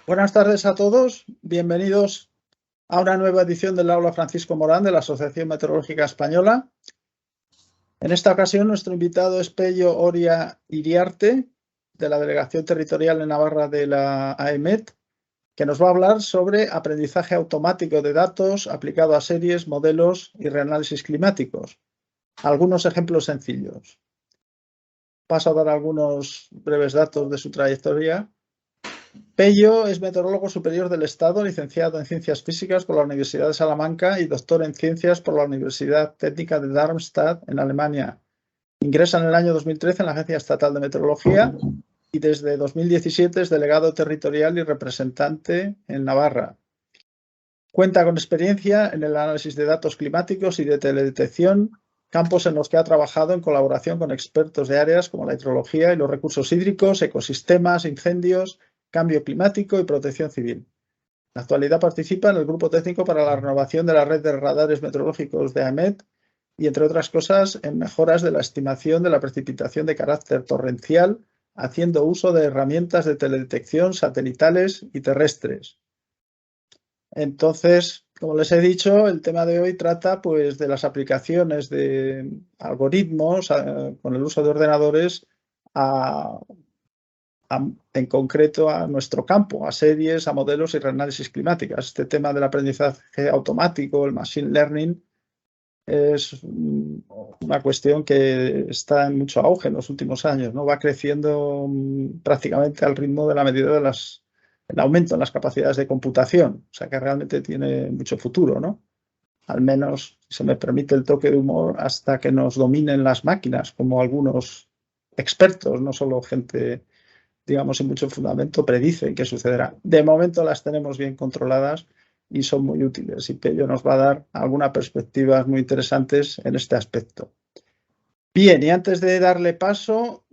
Buenas tardes a todos, bienvenidos a una nueva edición del Aula Francisco Morán de la Asociación Meteorológica Española. En esta ocasión nuestro invitado es Pello Oria Iriarte, de la Delegación Territorial en Navarra de la AEMET, que nos va a hablar sobre aprendizaje automático de datos aplicado a series, modelos y reanálisis climáticos. Algunos ejemplos sencillos. Paso a dar algunos breves datos de su trayectoria. Pello es meteorólogo superior del Estado, licenciado en Ciencias Físicas por la Universidad de Salamanca y doctor en Ciencias por la Universidad Técnica de Darmstadt, en Alemania. Ingresa en el año 2013 en la Agencia Estatal de Meteorología y desde 2017 es delegado territorial y representante en Navarra. Cuenta con experiencia en el análisis de datos climáticos y de teledetección, campos en los que ha trabajado en colaboración con expertos de áreas como la hidrología y los recursos hídricos, ecosistemas, incendios, cambio climático y protección civil. En la actualidad participa en el Grupo Técnico para la Renovación de la Red de Radares Meteorológicos de AEMET y, entre otras cosas, en mejoras de la estimación de la precipitación de carácter torrencial, haciendo uso de herramientas de teledetección satelitales y terrestres. Entonces, como les he dicho, el tema de hoy trata pues, de las aplicaciones de algoritmos con el uso de ordenadores en concreto a nuestro campo, a series, a modelos y reanálisis climáticas. Este tema del aprendizaje automático, el machine learning, es una cuestión que está en mucho auge en los últimos años, ¿no? Va creciendo prácticamente al ritmo de la medida de el aumento en las capacidades de computación, o sea que realmente tiene mucho futuro, ¿no? Al menos, si se me permite el toque de humor, hasta que nos dominen las máquinas, como algunos expertos, no solo gente, digamos, sin mucho fundamento, predicen que sucederá. De momento las tenemos bien controladas y son muy útiles, y Pello nos va a dar algunas perspectivas muy interesantes en este aspecto. Bien, y antes de darle paso,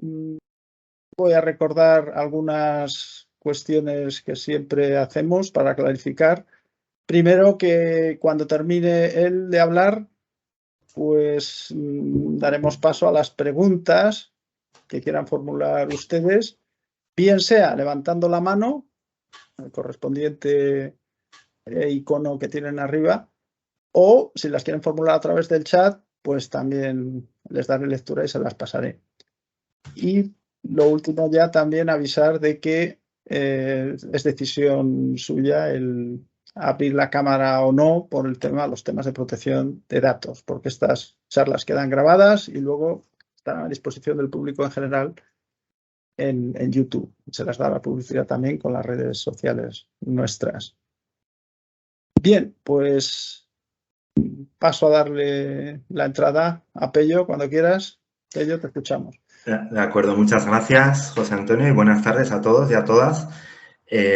voy a recordar algunas cuestiones que siempre hacemos para clarificar. Primero, que cuando termine él de hablar, pues daremos paso a las preguntas que quieran formular ustedes, bien sea levantando la mano, el correspondiente icono que tienen arriba, o si las quieren formular a través del chat, pues también les daré lectura y se las pasaré. Y lo último, ya también avisar de que es decisión suya el abrir la cámara o no por los temas de protección de datos, porque estas charlas quedan grabadas y luego están a disposición del público en general en YouTube. Se las da la publicidad también con las redes sociales nuestras. Bien, pues paso a darle la entrada a Pello cuando quieras. Pello, te escuchamos. De acuerdo, muchas gracias, José Antonio, y buenas tardes a todos y a todas.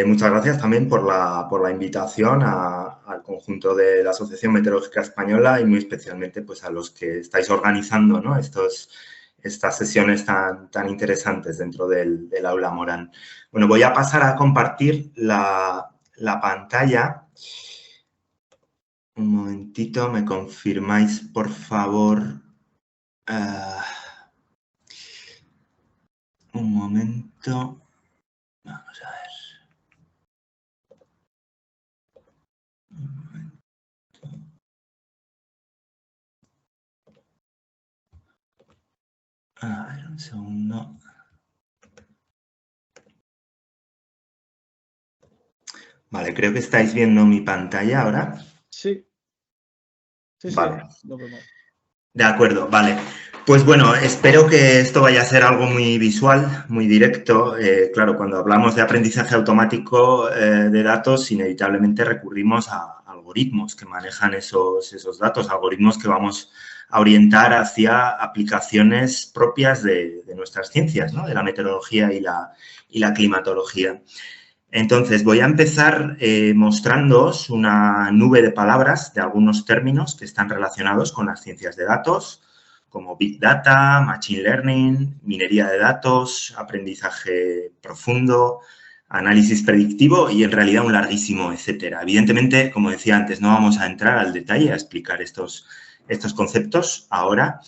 Muchas gracias también por la invitación al conjunto de la Asociación Meteorológica Española y muy especialmente pues, a los que estáis organizando, ¿no? Estas sesiones tan interesantes dentro del Aula Morán. Bueno, voy a pasar a compartir la pantalla. Un momentito, ¿me confirmáis, por favor? Un momento. Vamos a ver. Un momento. A ver, un segundo. Vale, creo que estáis viendo mi pantalla ahora. Sí. Vale. Sí, lo vemos. De acuerdo, vale. Pues bueno, espero que esto vaya a ser algo muy visual, muy directo. Claro, cuando hablamos de aprendizaje automático de datos, inevitablemente recurrimos a algoritmos que manejan esos datos, algoritmos que vamos a orientar hacia aplicaciones propias de nuestras ciencias, ¿no? De la meteorología y la climatología. Entonces, voy a empezar mostrándoos una nube de palabras de algunos términos que están relacionados con las ciencias de datos, como Big Data, Machine Learning, minería de datos, aprendizaje profundo, análisis predictivo y, en realidad, un larguísimo etcétera. Evidentemente, como decía antes, no vamos a entrar al detalle a explicar estos conceptos ahora.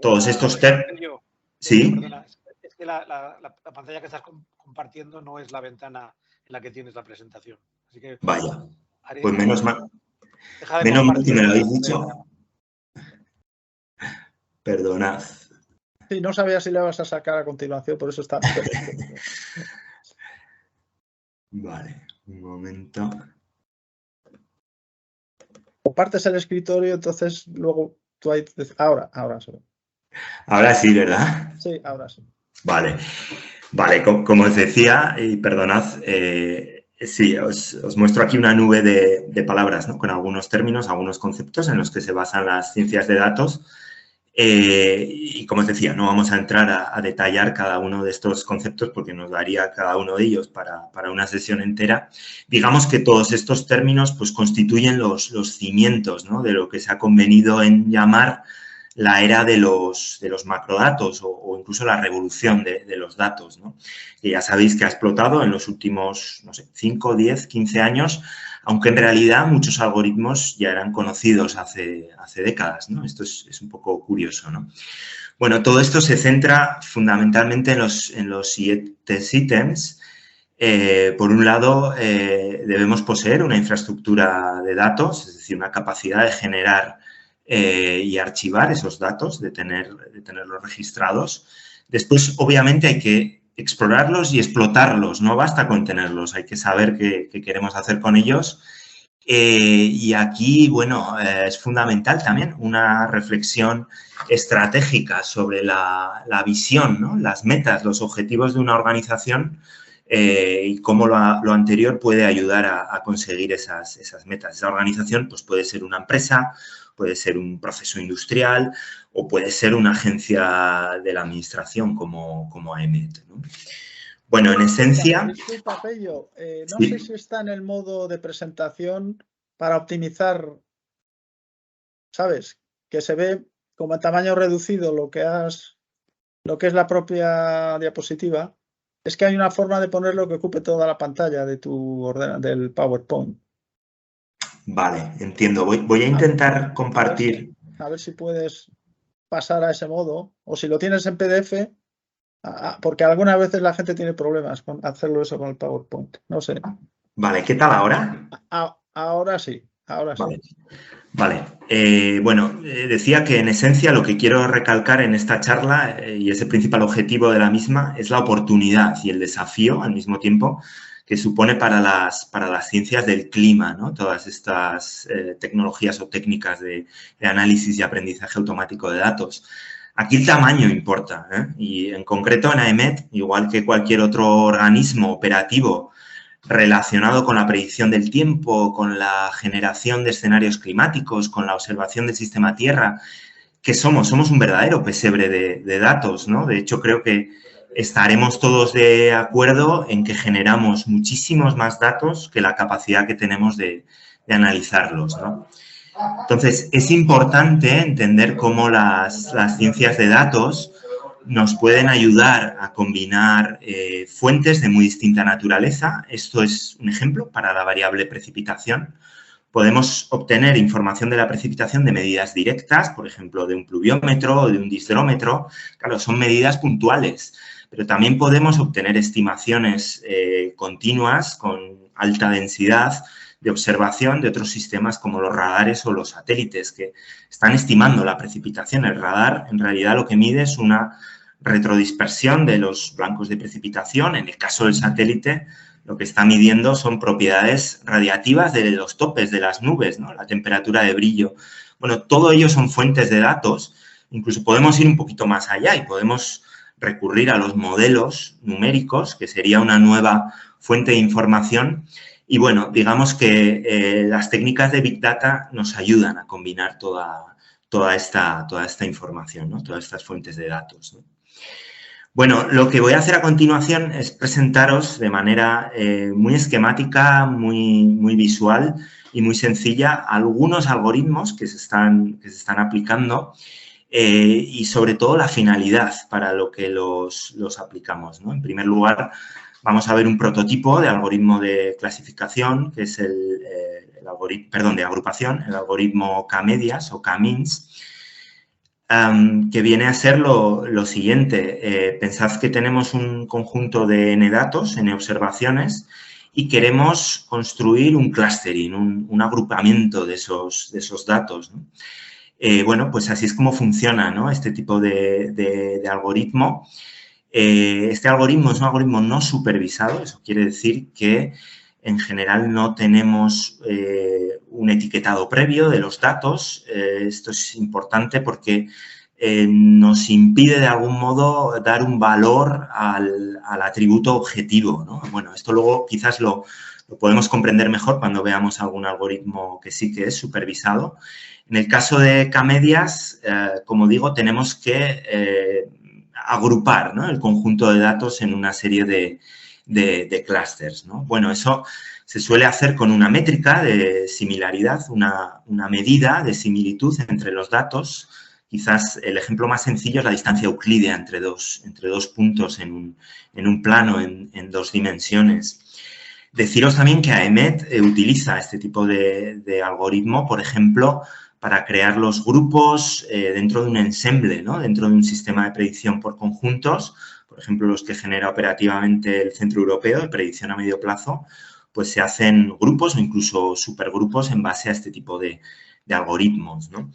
Todos estos términos... ¿Sí? Perdona, es que la pantalla que estás compartiendo no es la ventana en la que tienes la presentación. Así que vaya, pues menos mal. Deja de Menos mal que compartir. me lo habéis dicho. Perdonad. Sí, no sabía si le vas a sacar a continuación, por eso está. Vale, un momento. Compartes el escritorio, entonces luego tú ahí. Ahora sí. Ahora sí, ¿verdad? Sí, ahora sí. Vale, vale, como os decía, y perdonad, sí, os muestro aquí una nube de palabras, ¿no? Con algunos términos, algunos conceptos en los que se basan las ciencias de datos. Y como os decía, no vamos a entrar a detallar cada uno de estos conceptos porque nos daría cada uno de ellos para una sesión entera. Digamos que todos estos términos pues, constituyen los cimientos, ¿no? De lo que se ha convenido en llamar la era de los macrodatos o incluso la revolución de los datos, ¿no? Que ya sabéis que ha explotado en los últimos, no sé, 5, 10, 15 años, aunque en realidad muchos algoritmos ya eran conocidos hace décadas, ¿no? Esto es un poco curioso, ¿no? Bueno, todo esto se centra fundamentalmente en los siguientes ítems. Por un lado, debemos poseer una infraestructura de datos, es decir, una capacidad de generar y archivar esos datos, de tenerlos registrados. Después, obviamente, hay que explorarlos y explotarlos, no basta con tenerlos, hay que saber qué queremos hacer con ellos. Y aquí, bueno, es fundamental también una reflexión estratégica sobre la visión, ¿no? Las metas, los objetivos de una organización y cómo lo anterior puede ayudar a conseguir esas metas. Esa organización pues, puede ser una empresa, puede ser un proceso industrial o puede ser una agencia de la administración como AEMET, ¿no? Bueno, en esencia... Disculpa, Pello, no sí. sé si está en el modo de presentación para optimizar, ¿sabes? Que se ve como a tamaño reducido lo que es la propia diapositiva. Es que hay una forma de ponerlo que ocupe toda la pantalla de del PowerPoint. Vale, entiendo. Voy a intentar compartir. A ver si puedes pasar a ese modo, o si lo tienes en PDF, porque algunas veces la gente tiene problemas con hacerlo eso con el PowerPoint. No sé. Vale, ¿qué tal ahora? Ahora sí, ahora sí. Vale. Bueno, decía que en esencia lo que quiero recalcar en esta charla y es el principal objetivo de la misma es la oportunidad y el desafío al mismo tiempo que supone para las ciencias del clima, ¿no? Todas estas tecnologías o técnicas de análisis y aprendizaje automático de datos. Aquí el tamaño importa, ¿eh? Y en concreto en AEMET, igual que cualquier otro organismo operativo relacionado con la predicción del tiempo, con la generación de escenarios climáticos, con la observación del sistema Tierra, que somos un verdadero pesebre de datos, ¿no? De hecho, creo que estaremos todos de acuerdo en que generamos muchísimos más datos que la capacidad que tenemos de analizarlos, ¿no? Entonces, es importante entender cómo las ciencias de datos nos pueden ayudar a combinar fuentes de muy distinta naturaleza. Esto es un ejemplo para la variable precipitación. Podemos obtener información de la precipitación de medidas directas, por ejemplo, de un pluviómetro o de un disdrómetro. Claro, son medidas puntuales, pero también podemos obtener estimaciones continuas con alta densidad de observación de otros sistemas como los radares o los satélites que están estimando la precipitación. El radar, en realidad, lo que mide es una retrodispersión de los blancos de precipitación. En el caso del satélite, lo que está midiendo son propiedades radiativas de los topes de las nubes, ¿no? La temperatura de brillo. Bueno, todo ello son fuentes de datos. Incluso podemos ir un poquito más allá y podemos recurrir a los modelos numéricos, que sería una nueva fuente de información. Y bueno, digamos que las técnicas de Big Data nos ayudan a combinar toda esta información, ¿no? Todas estas fuentes de datos, ¿no? Bueno, lo que voy a hacer a continuación es presentaros de manera muy esquemática, muy visual y muy sencilla algunos algoritmos que se están aplicando y sobre todo la finalidad para lo que los aplicamos, ¿no? En primer lugar, vamos a ver un prototipo de algoritmo de clasificación, que es de agrupación, el algoritmo K-medias o K-means. que viene a ser lo siguiente. Pensad que tenemos un conjunto de N datos, N observaciones, y queremos construir un clustering, un agrupamiento de esos datos, ¿no? Bueno, pues así es como funciona, ¿no?, este tipo de algoritmo. Este algoritmo es un algoritmo no supervisado, eso quiere decir que en general no tenemos un etiquetado previo de los datos. Esto es importante porque nos impide de algún modo dar un valor al atributo objetivo, ¿no? Bueno, esto luego quizás lo podemos comprender mejor cuando veamos algún algoritmo que sí que es supervisado. En el caso de K-medias, como digo, tenemos que agrupar, ¿no?, el conjunto de datos en una serie de clústeres, ¿no? Bueno, eso se suele hacer con una métrica de similaridad, una medida de similitud entre los datos. Quizás el ejemplo más sencillo es la distancia euclídea entre dos puntos en un plano en 2 dimensiones. Deciros también que AEMET utiliza este tipo de algoritmo, por ejemplo, para crear los grupos dentro de un ensemble, ¿no?, dentro de un sistema de predicción por conjuntos, por ejemplo, los que genera operativamente el Centro Europeo de Predicción a Medio Plazo, pues se hacen grupos o incluso supergrupos en base a este tipo de algoritmos, ¿no?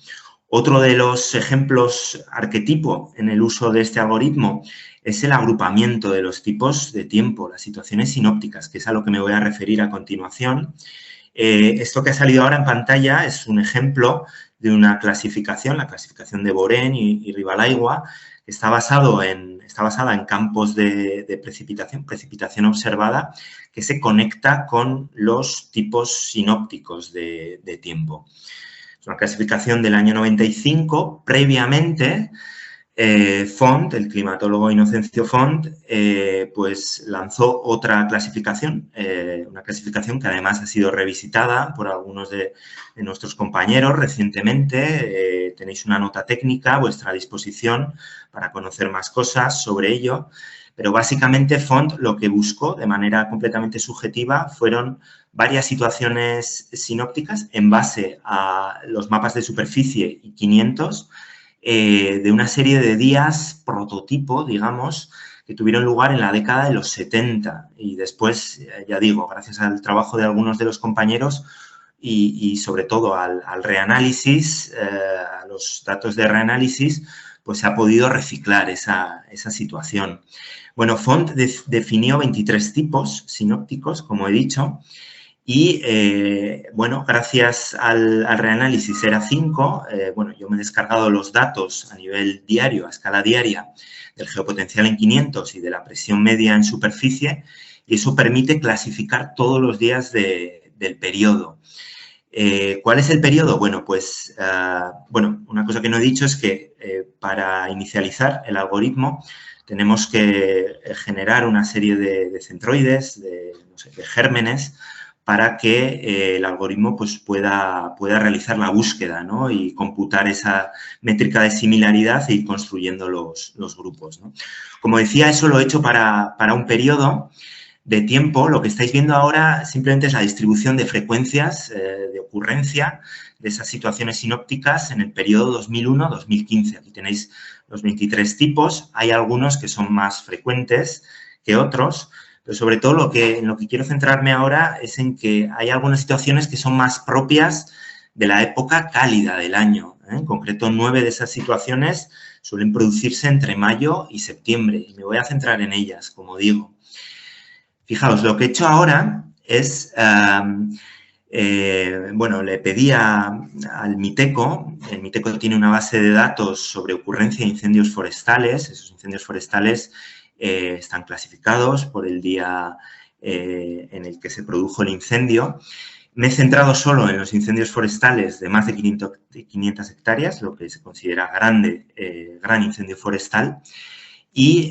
Otro de los ejemplos arquetipo en el uso de este algoritmo es el agrupamiento de los tipos de tiempo, las situaciones sinópticas, que es a lo que me voy a referir a continuación. Esto que ha salido ahora en pantalla es un ejemplo de una clasificación, la clasificación de Borén y Rivalaigua, que está basada en campos de precipitación observada, que se conecta con los tipos sinópticos de tiempo. Es una clasificación del año 95. Previamente, Font, el climatólogo Inocencio Font, pues lanzó otra clasificación, una clasificación que además ha sido revisitada por algunos de nuestros compañeros recientemente. Tenéis una nota técnica a vuestra disposición para conocer más cosas sobre ello, pero básicamente Font lo que buscó de manera completamente subjetiva fueron varias situaciones sinópticas en base a los mapas de superficie y 500, de una serie de días prototipo, digamos, que tuvieron lugar en la década de los 70. Y después, ya digo, gracias al trabajo de algunos de los compañeros y sobre todo al reanálisis, a los datos de reanálisis, pues se ha podido reciclar esa situación. Bueno, Font definió 23 tipos sinópticos, como he dicho, y, bueno, gracias al reanálisis ERA 5, bueno, yo me he descargado los datos a nivel diario, a escala diaria, del geopotencial en 500 y de la presión media en superficie, y eso permite clasificar todos los días del periodo. ¿Cuál es el periodo? Bueno, pues, bueno, una cosa que no he dicho es que para inicializar el algoritmo tenemos que generar una serie de centroides, no sé, de gérmenes, para que el algoritmo pues, pueda realizar la búsqueda, ¿no?, y computar esa métrica de similaridad e ir construyendo los grupos, ¿no? Como decía, eso lo he hecho para un periodo de tiempo. Lo que estáis viendo ahora simplemente es la distribución de frecuencias de ocurrencia de esas situaciones sinópticas en el periodo 2001-2015. Aquí tenéis los 23 tipos. Hay algunos que son más frecuentes que otros, pero sobre todo en lo que quiero centrarme ahora es en que hay algunas situaciones que son más propias de la época cálida del año. En concreto, 9 de esas situaciones suelen producirse entre mayo y septiembre, y me voy a centrar en ellas, como digo. Fijaos, lo que he hecho ahora es, bueno, le pedí al Miteco. El Miteco tiene una base de datos sobre ocurrencia de incendios forestales. Esos incendios forestales están clasificados por el día en el que se produjo el incendio. Me he centrado solo en los incendios forestales de más de 500 hectáreas, lo que se considera gran incendio forestal. Y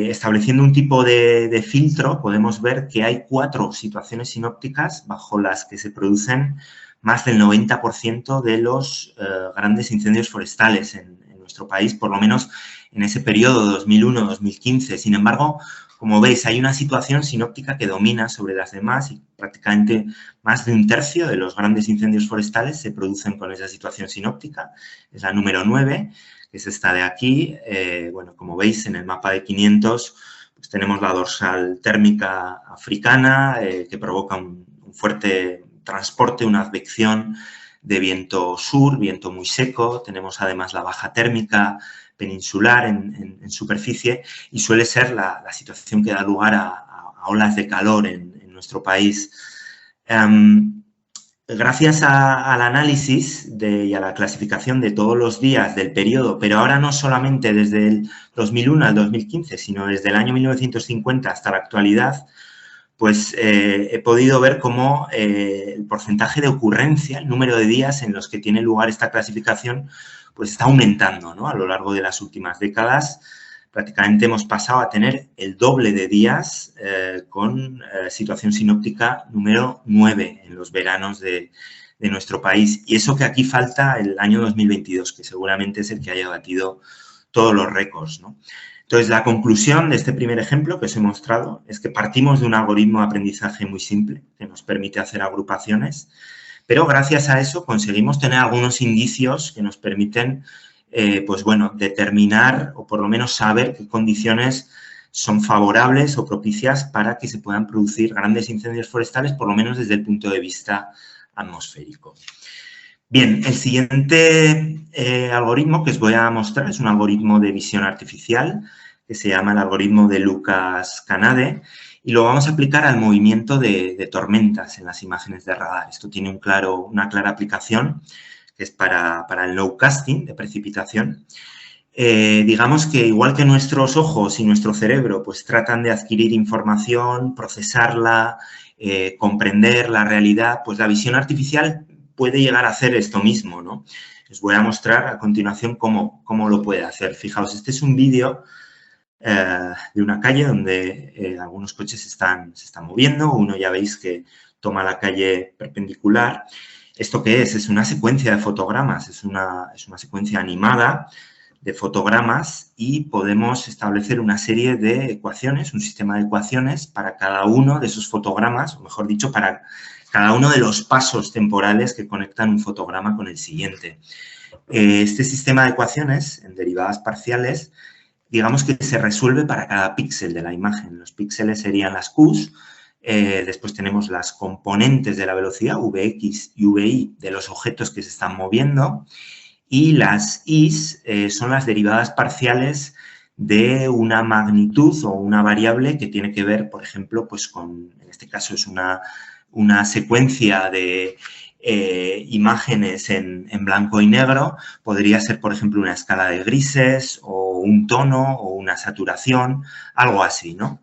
estableciendo un tipo de filtro, podemos ver que hay 4 situaciones sinópticas bajo las que se producen más del 90% de los grandes incendios forestales en nuestro país, por lo menos en ese periodo 2001-2015. Sin embargo, como veis, hay una situación sinóptica que domina sobre las demás y prácticamente más de un tercio de los grandes incendios forestales se producen con esa situación sinóptica. Es la número 9, que que es esta de aquí. Bueno, como veis en el mapa de 500, pues tenemos la dorsal térmica africana que provoca un fuerte transporte, una advección de viento sur, viento muy seco. Tenemos además la baja térmica peninsular en superficie y suele ser la situación que da lugar a olas de calor en nuestro país. Gracias al análisis y a la clasificación de todos los días del periodo, pero ahora no solamente desde el 2001 al 2015, sino desde el año 1950 hasta la actualidad, pues he podido ver cómo el porcentaje de ocurrencia, el número de días en los que tiene lugar esta clasificación, pues está aumentando, ¿no? A lo largo de las últimas décadas. Prácticamente hemos pasado a tener el doble de días con situación sinóptica número 9 en los veranos de nuestro país. Y eso que aquí falta el año 2022, que seguramente es el que haya batido todos los récords, ¿no? Entonces, la conclusión de este primer ejemplo que os he mostrado es que partimos de un algoritmo de aprendizaje muy simple que nos permite hacer agrupaciones, pero gracias a eso conseguimos tener algunos indicios que nos permiten pues bueno, determinar o por lo menos saber qué condiciones son favorables o propicias para que se puedan producir grandes incendios forestales, por lo menos desde el punto de vista atmosférico. Bien, el siguiente algoritmo que os voy a mostrar es un algoritmo de visión artificial que se llama el algoritmo de Lucas-Canade y lo vamos a aplicar al movimiento de tormentas en las imágenes de radar. Esto tiene una clara aplicación que es para el nowcasting de precipitación. Digamos que igual que nuestros ojos y nuestro cerebro pues tratan de adquirir información, procesarla, comprender la realidad, pues la visión artificial puede llegar a hacer esto mismo, ¿no? Os voy a mostrar a continuación cómo lo puede hacer. Fijaos, este es un vídeo de una calle donde algunos coches se están moviendo. Uno ya veis que toma la calle perpendicular. ¿Esto qué es? Es una secuencia de fotogramas, es una secuencia animada de fotogramas y podemos establecer una serie de ecuaciones, un sistema de ecuaciones para cada uno de esos fotogramas, o mejor dicho, para cada uno de los pasos temporales que conectan un fotograma con el siguiente. Este sistema de ecuaciones en derivadas parciales, digamos que se resuelve para cada píxel de la imagen. Los píxeles serían las Qs. Después tenemos las componentes de la velocidad, Vx y Vi, de los objetos que se están moviendo. Y las Is son las derivadas parciales de una magnitud o una variable que tiene que ver, por ejemplo, pues con, en este caso es una secuencia de imágenes en blanco y negro. Podría ser, por ejemplo, una escala de grises o un tono o una saturación, algo así, ¿no?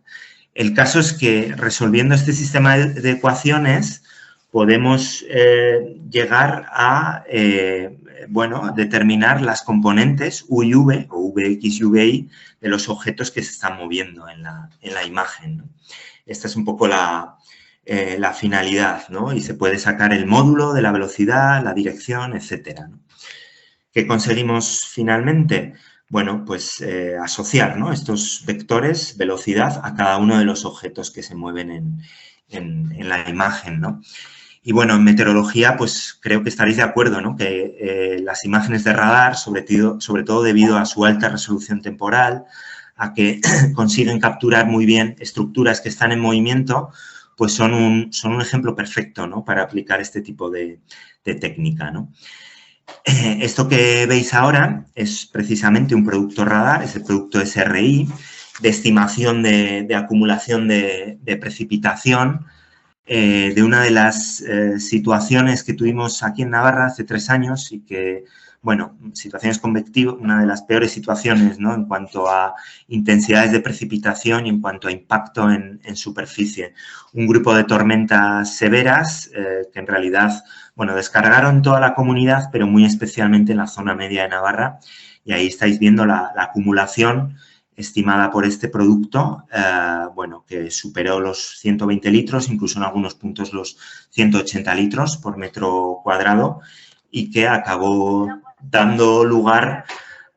El caso es que resolviendo este sistema de ecuaciones podemos llegar a, bueno, determinar las componentes U y V, o Vx y Vi, de los objetos que se están moviendo en la imagen, ¿no? Esta es un poco la finalidad, ¿no? Y se puede sacar el módulo de la velocidad, la dirección, etcétera, ¿no? ¿Qué conseguimos finalmente? Bueno, pues asociar, ¿no?, estos vectores, velocidad, a cada uno de los objetos que se mueven en la imagen, ¿no? Y bueno, en meteorología, pues creo que estaréis de acuerdo, ¿no?, que las imágenes de radar, sobre todo debido a su alta resolución temporal, a que consiguen capturar muy bien estructuras que están en movimiento, pues son un ejemplo perfecto, ¿no?, para aplicar este tipo de técnica, ¿no? Esto que veis ahora es precisamente un producto radar, es el producto SRI, de estimación de acumulación de precipitación, de una de las situaciones que tuvimos aquí en Navarra hace 3 años y que, bueno, situaciones convectivas, una de las peores situaciones, ¿no?, en cuanto a intensidades de precipitación y en cuanto a impacto en superficie. Un grupo de tormentas severas que en realidad, bueno, descargaron toda la comunidad, pero muy especialmente en la zona media de Navarra. Y ahí estáis viendo la acumulación estimada por este producto, bueno, que superó los 120 litros, incluso en algunos puntos los 180 litros por metro cuadrado, y que acabó dando lugar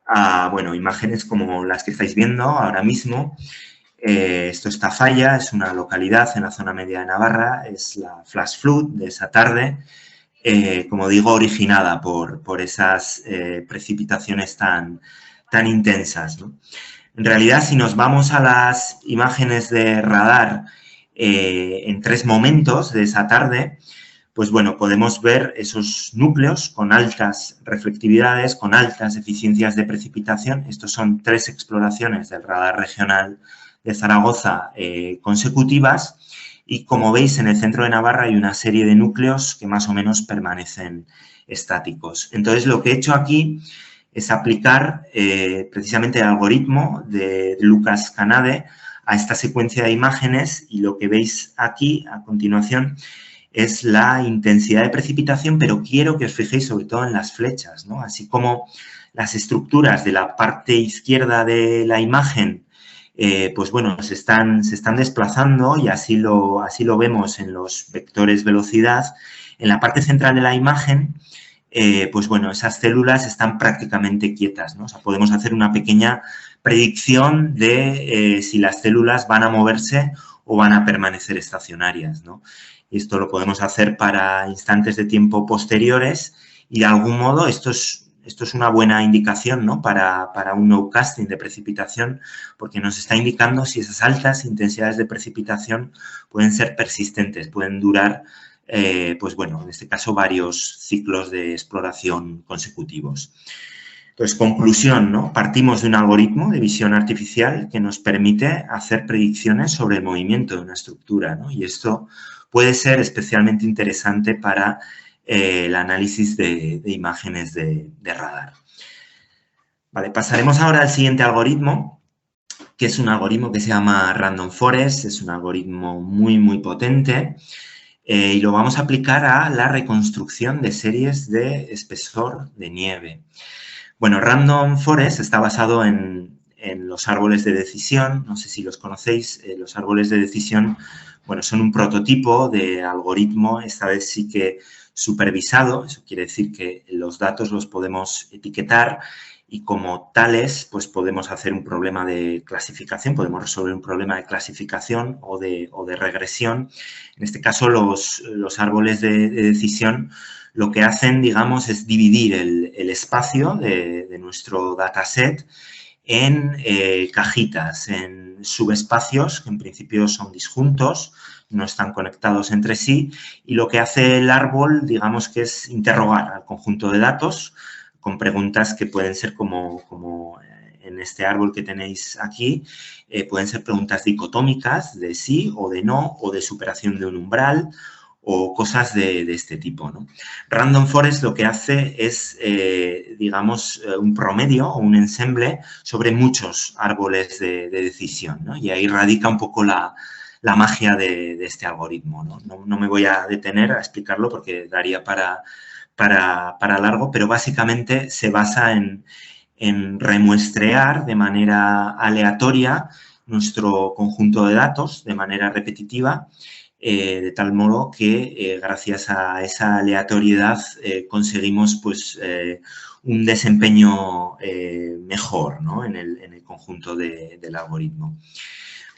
a, bueno, imágenes como las que estáis viendo ahora mismo. Esto es Tafalla, es una localidad en la zona media de Navarra, es la flash flood de esa tarde, como digo, originada por esas precipitaciones tan tan intensas, ¿no? En realidad, si nos vamos a las imágenes de radar en 3 momentos de esa tarde, pues bueno, podemos ver esos núcleos con altas reflectividades, con altas eficiencias de precipitación. Estos son 3 exploraciones del radar regional de Zaragoza consecutivas y, como veis, en el centro de Navarra hay una serie de núcleos que más o menos permanecen estáticos. Entonces, lo que he hecho aquí es aplicar precisamente el algoritmo de Lucas Canade a esta secuencia de imágenes, y lo que veis aquí a continuación es la intensidad de precipitación, pero quiero que os fijéis sobre todo en las flechas, ¿no? Así como las estructuras de la parte izquierda de la imagen, pues bueno, se están desplazando, y así lo vemos en los vectores velocidad. En la parte central de la imagen, pues bueno, esas células están prácticamente quietas, ¿no? O sea, podemos hacer una pequeña predicción de si las células van a moverse o van a permanecer estacionarias, ¿no? Y esto lo podemos hacer para instantes de tiempo posteriores, y de algún modo esto es una buena indicación, ¿no? Para un nowcasting de precipitación, porque nos está indicando si esas altas intensidades de precipitación pueden ser persistentes, pueden durar, pues bueno, en este caso varios ciclos de exploración consecutivos. Entonces, conclusión, ¿no? Partimos de un algoritmo de visión artificial que nos permite hacer predicciones sobre el movimiento de una estructura, ¿no? Y esto puede ser especialmente interesante para el análisis de imágenes de radar. Vale, pasaremos ahora al siguiente algoritmo, que es un algoritmo que se llama Random Forest. Es un algoritmo muy, muy potente, y lo vamos a aplicar a la reconstrucción de series de espesor de nieve. Bueno, Random Forest está basado en los árboles de decisión. No sé si los conocéis. Los árboles de decisión, bueno, son un prototipo de algoritmo, esta vez sí que supervisado. Eso quiere decir que los datos los podemos etiquetar, y como tales, pues podemos hacer un problema de clasificación, podemos resolver un problema de clasificación o de regresión. En este caso, los árboles de decisión lo que hacen, digamos, es dividir el espacio de nuestro dataset en cajitas, en subespacios que en principio son disjuntos, no están conectados entre sí, y lo que hace el árbol, digamos, que es interrogar al conjunto de datos con preguntas que pueden ser como en este árbol que tenéis aquí, pueden ser preguntas dicotómicas de sí o de no, o de superación de un umbral, o cosas de este tipo, ¿no? Random Forest lo que hace es, digamos, un promedio o un ensemble sobre muchos árboles de decisión, ¿no? Y ahí radica un poco la magia de este algoritmo, ¿no? No me voy a detener a explicarlo porque daría para largo, pero básicamente se basa en remuestrear de manera aleatoria nuestro conjunto de datos de manera repetitiva, de tal modo que gracias a esa aleatoriedad conseguimos pues un desempeño mejor, ¿no? en el conjunto del algoritmo.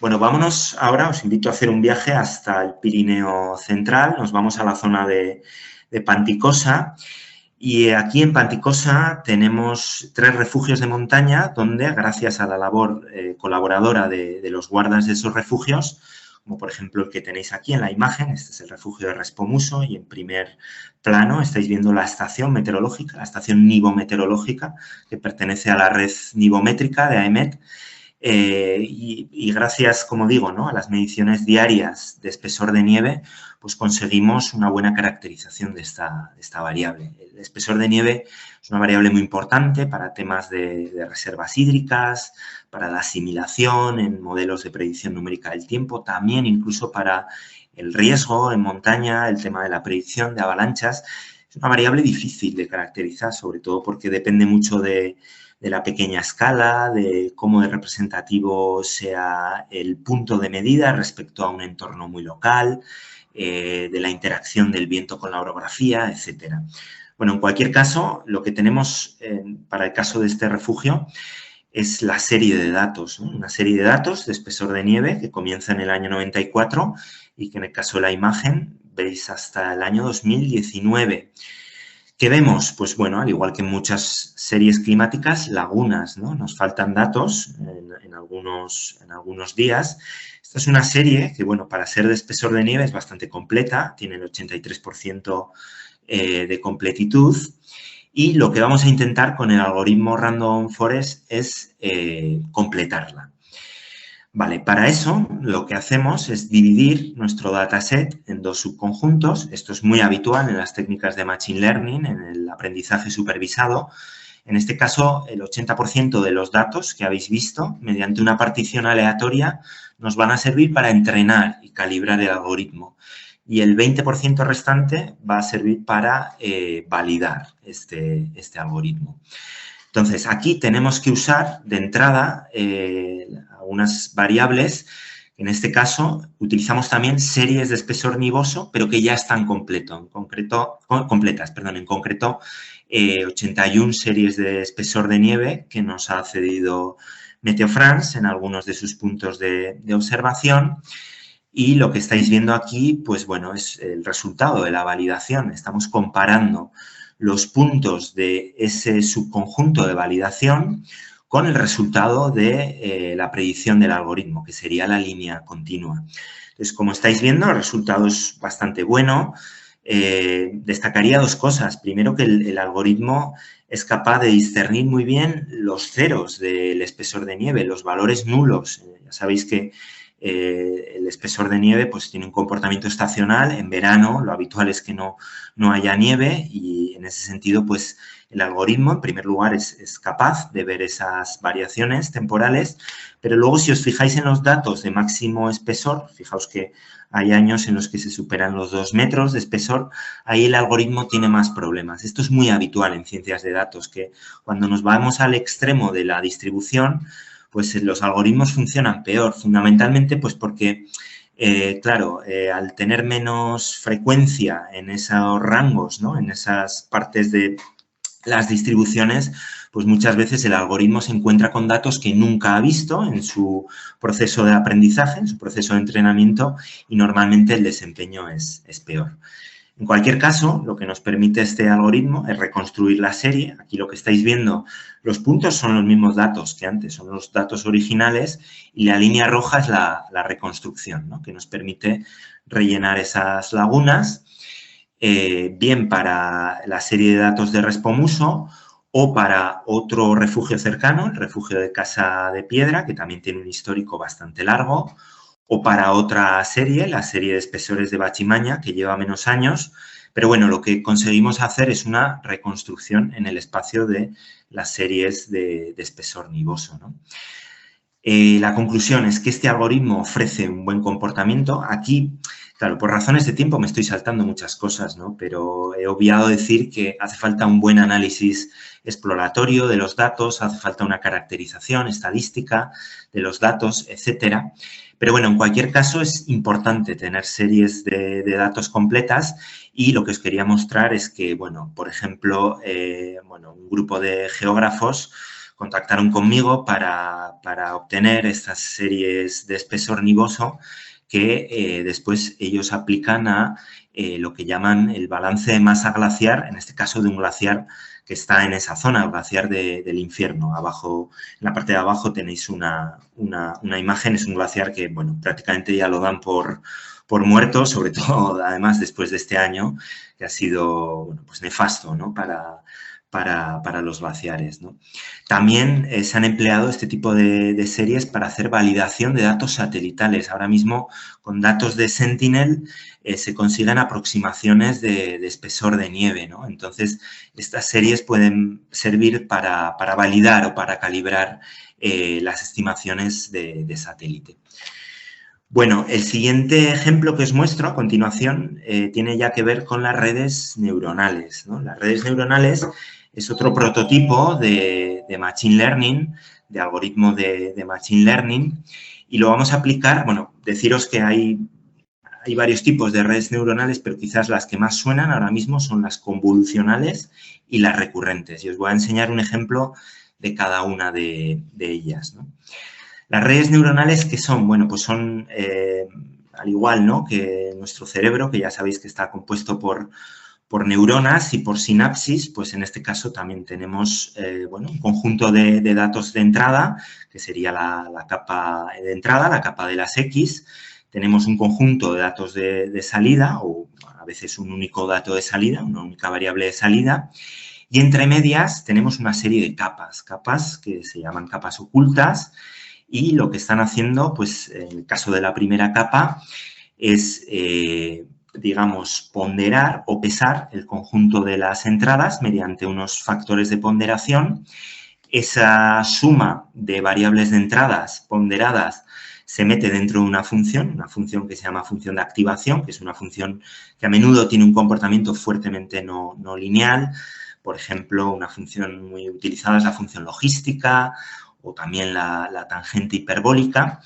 Bueno, vámonos ahora, os invito a hacer un viaje hasta el Pirineo Central. Nos vamos a la zona de Panticosa, y aquí en Panticosa tenemos 3 refugios de montaña donde, gracias a la labor colaboradora de los guardas de esos refugios, como por ejemplo el que tenéis aquí en la imagen, este es el refugio de Respomuso, y en primer plano estáis viendo la estación meteorológica, la estación nivometeorológica, que pertenece a la red nivométrica de AEMET. Y gracias, como digo, ¿no? a las mediciones diarias de espesor de nieve, pues conseguimos una buena caracterización de esta variable. El espesor de nieve es una variable muy importante para temas de reservas hídricas, para la asimilación en modelos de predicción numérica del tiempo, también incluso para el riesgo en montaña, el tema de la predicción de avalanchas. Es una variable difícil de caracterizar, sobre todo porque depende mucho de la pequeña escala, de cómo de representativo sea el punto de medida respecto a un entorno muy local, de la interacción del viento con la orografía, etcétera. Bueno, en cualquier caso, lo que tenemos para el caso de este refugio es la serie de datos, ¿no? Una serie de datos de espesor de nieve que comienza en el año 94 y que en el caso de la imagen veis hasta el año 2019. ¿Qué vemos? Pues bueno, al igual que en muchas series climáticas, lagunas, ¿no? Nos faltan datos en algunos días. Esta es una serie que, bueno, para ser de espesor de nieve es bastante completa, tiene el 83% de completitud. Y lo que vamos a intentar con el algoritmo Random Forest es completarla. Vale, para eso lo que hacemos es dividir nuestro dataset en dos subconjuntos. Esto es muy habitual en las técnicas de Machine Learning, en el aprendizaje supervisado. En este caso, el 80% de los datos que habéis visto, mediante una partición aleatoria, nos van a servir para entrenar y calibrar el algoritmo. Y el 20% restante va a servir para validar este algoritmo. Entonces, aquí tenemos que usar de entrada algunas variables. En este caso, utilizamos también series de espesor nivoso, pero que ya están completas. En concreto, 81 series de espesor de nieve que nos ha cedido Meteo France en algunos de sus puntos de observación. Y lo que estáis viendo aquí, pues bueno, es el resultado de la validación. Estamos comparando los puntos de ese subconjunto de validación con el resultado de la predicción del algoritmo, que sería la línea continua. Entonces, como estáis viendo, el resultado es bastante bueno. Destacaría dos cosas. Primero, que el algoritmo es capaz de discernir muy bien los ceros del espesor de nieve, los valores nulos. Ya sabéis que el espesor de nieve pues tiene un comportamiento estacional. En verano lo habitual es que no haya nieve y en ese sentido pues el algoritmo en primer lugar es capaz de ver esas variaciones temporales, pero luego si os fijáis en los datos de máximo espesor, fijaos que hay años en los que se superan los 2 metros de espesor, ahí el algoritmo tiene más problemas. Esto es muy habitual en ciencias de datos, que cuando nos vamos al extremo de la distribución, pues los algoritmos funcionan peor, fundamentalmente pues porque, claro, al tener menos frecuencia en esos rangos, ¿no? En esas partes de las distribuciones, pues muchas veces el algoritmo se encuentra con datos que nunca ha visto en su proceso de aprendizaje, en su proceso de entrenamiento, y normalmente el desempeño es peor. En cualquier caso, lo que nos permite este algoritmo es reconstruir la serie. Aquí lo que estáis viendo, los puntos son los mismos datos que antes, son los datos originales, y la línea roja es la reconstrucción, ¿no? Que nos permite rellenar esas lagunas, bien para la serie de datos de Respomuso o para otro refugio cercano, el refugio de Casa de Piedra, que también tiene un histórico bastante largo, o para otra serie, la serie de espesores de Bachimaña, que lleva menos años, pero bueno, lo que conseguimos hacer es una reconstrucción en el espacio de las series de espesor nivoso, ¿no? La conclusión es que este algoritmo ofrece un buen comportamiento. Aquí, claro, por razones de tiempo me estoy saltando muchas cosas, ¿no? Pero he obviado decir que hace falta un buen análisis exploratorio de los datos, hace falta una caracterización estadística de los datos, etcétera. Pero bueno, en cualquier caso es importante tener series de datos completas, y lo que os quería mostrar es que, bueno, por ejemplo, un grupo de geógrafos contactaron conmigo para obtener estas series de espesor nivoso que después ellos aplican a lo que llaman el balance de masa glaciar, en este caso de un glaciar que está en esa zona, el glaciar del infierno. Abajo, en la parte de abajo tenéis una imagen, es un glaciar que, bueno, prácticamente ya lo dan por muerto, sobre todo, además, después de este año, que ha sido, bueno, pues nefasto, ¿no? Para los glaciares, ¿no? También se han empleado este tipo de series para hacer validación de datos satelitales. Ahora mismo, con datos de Sentinel, se consiguen aproximaciones de espesor de nieve, ¿no? Entonces, estas series pueden servir para validar o para calibrar las estimaciones de satélite. Bueno, el siguiente ejemplo que os muestro a continuación tiene ya que ver con las redes neuronales, ¿no? Las redes neuronales es otro prototipo de Machine Learning, de algoritmo de Machine Learning, y lo vamos a aplicar, bueno, deciros que hay varios tipos de redes neuronales, pero quizás las que más suenan ahora mismo son las convolucionales y las recurrentes, y os voy a enseñar un ejemplo de cada una de ellas, ¿no? Las redes neuronales, ¿qué son? Bueno, pues son, al igual, ¿no?, que nuestro cerebro, que ya sabéis que está compuesto por por neuronas y por sinapsis, pues en este caso también tenemos bueno, un conjunto de datos de entrada, que sería la capa de entrada, la capa de las X. Tenemos un conjunto de datos de salida, o a veces un único dato de salida, una única variable de salida. Y entre medias tenemos una serie de capas que se llaman capas ocultas, y lo que están haciendo, pues en el caso de la primera capa, es, digamos, ponderar o pesar el conjunto de las entradas mediante unos factores de ponderación. Esa suma de variables de entradas ponderadas se mete dentro de una función que se llama función de activación, que es una función que a menudo tiene un comportamiento fuertemente no lineal. Por ejemplo, una función muy utilizada es la función logística o también la tangente hiperbólica.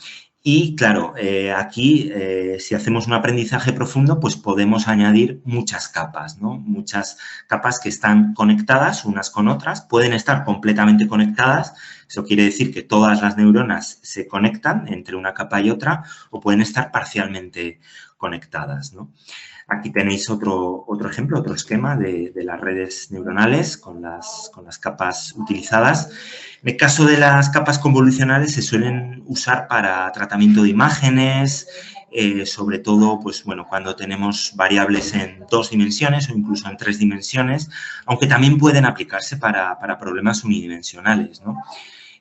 Y, claro, aquí, si hacemos un aprendizaje profundo, pues podemos añadir muchas capas, ¿no? Muchas capas que están conectadas unas con otras, pueden estar completamente conectadas, eso quiere decir que todas las neuronas se conectan entre una capa y otra, o pueden estar parcialmente conectadas, ¿no? Aquí tenéis otro ejemplo, otro esquema de las redes neuronales con las capas utilizadas. En el caso de las capas convolucionales se suelen usar para tratamiento de imágenes, sobre todo pues, bueno, cuando tenemos variables en 2 dimensiones o incluso en 3 dimensiones, aunque también pueden aplicarse para problemas unidimensionales, ¿no?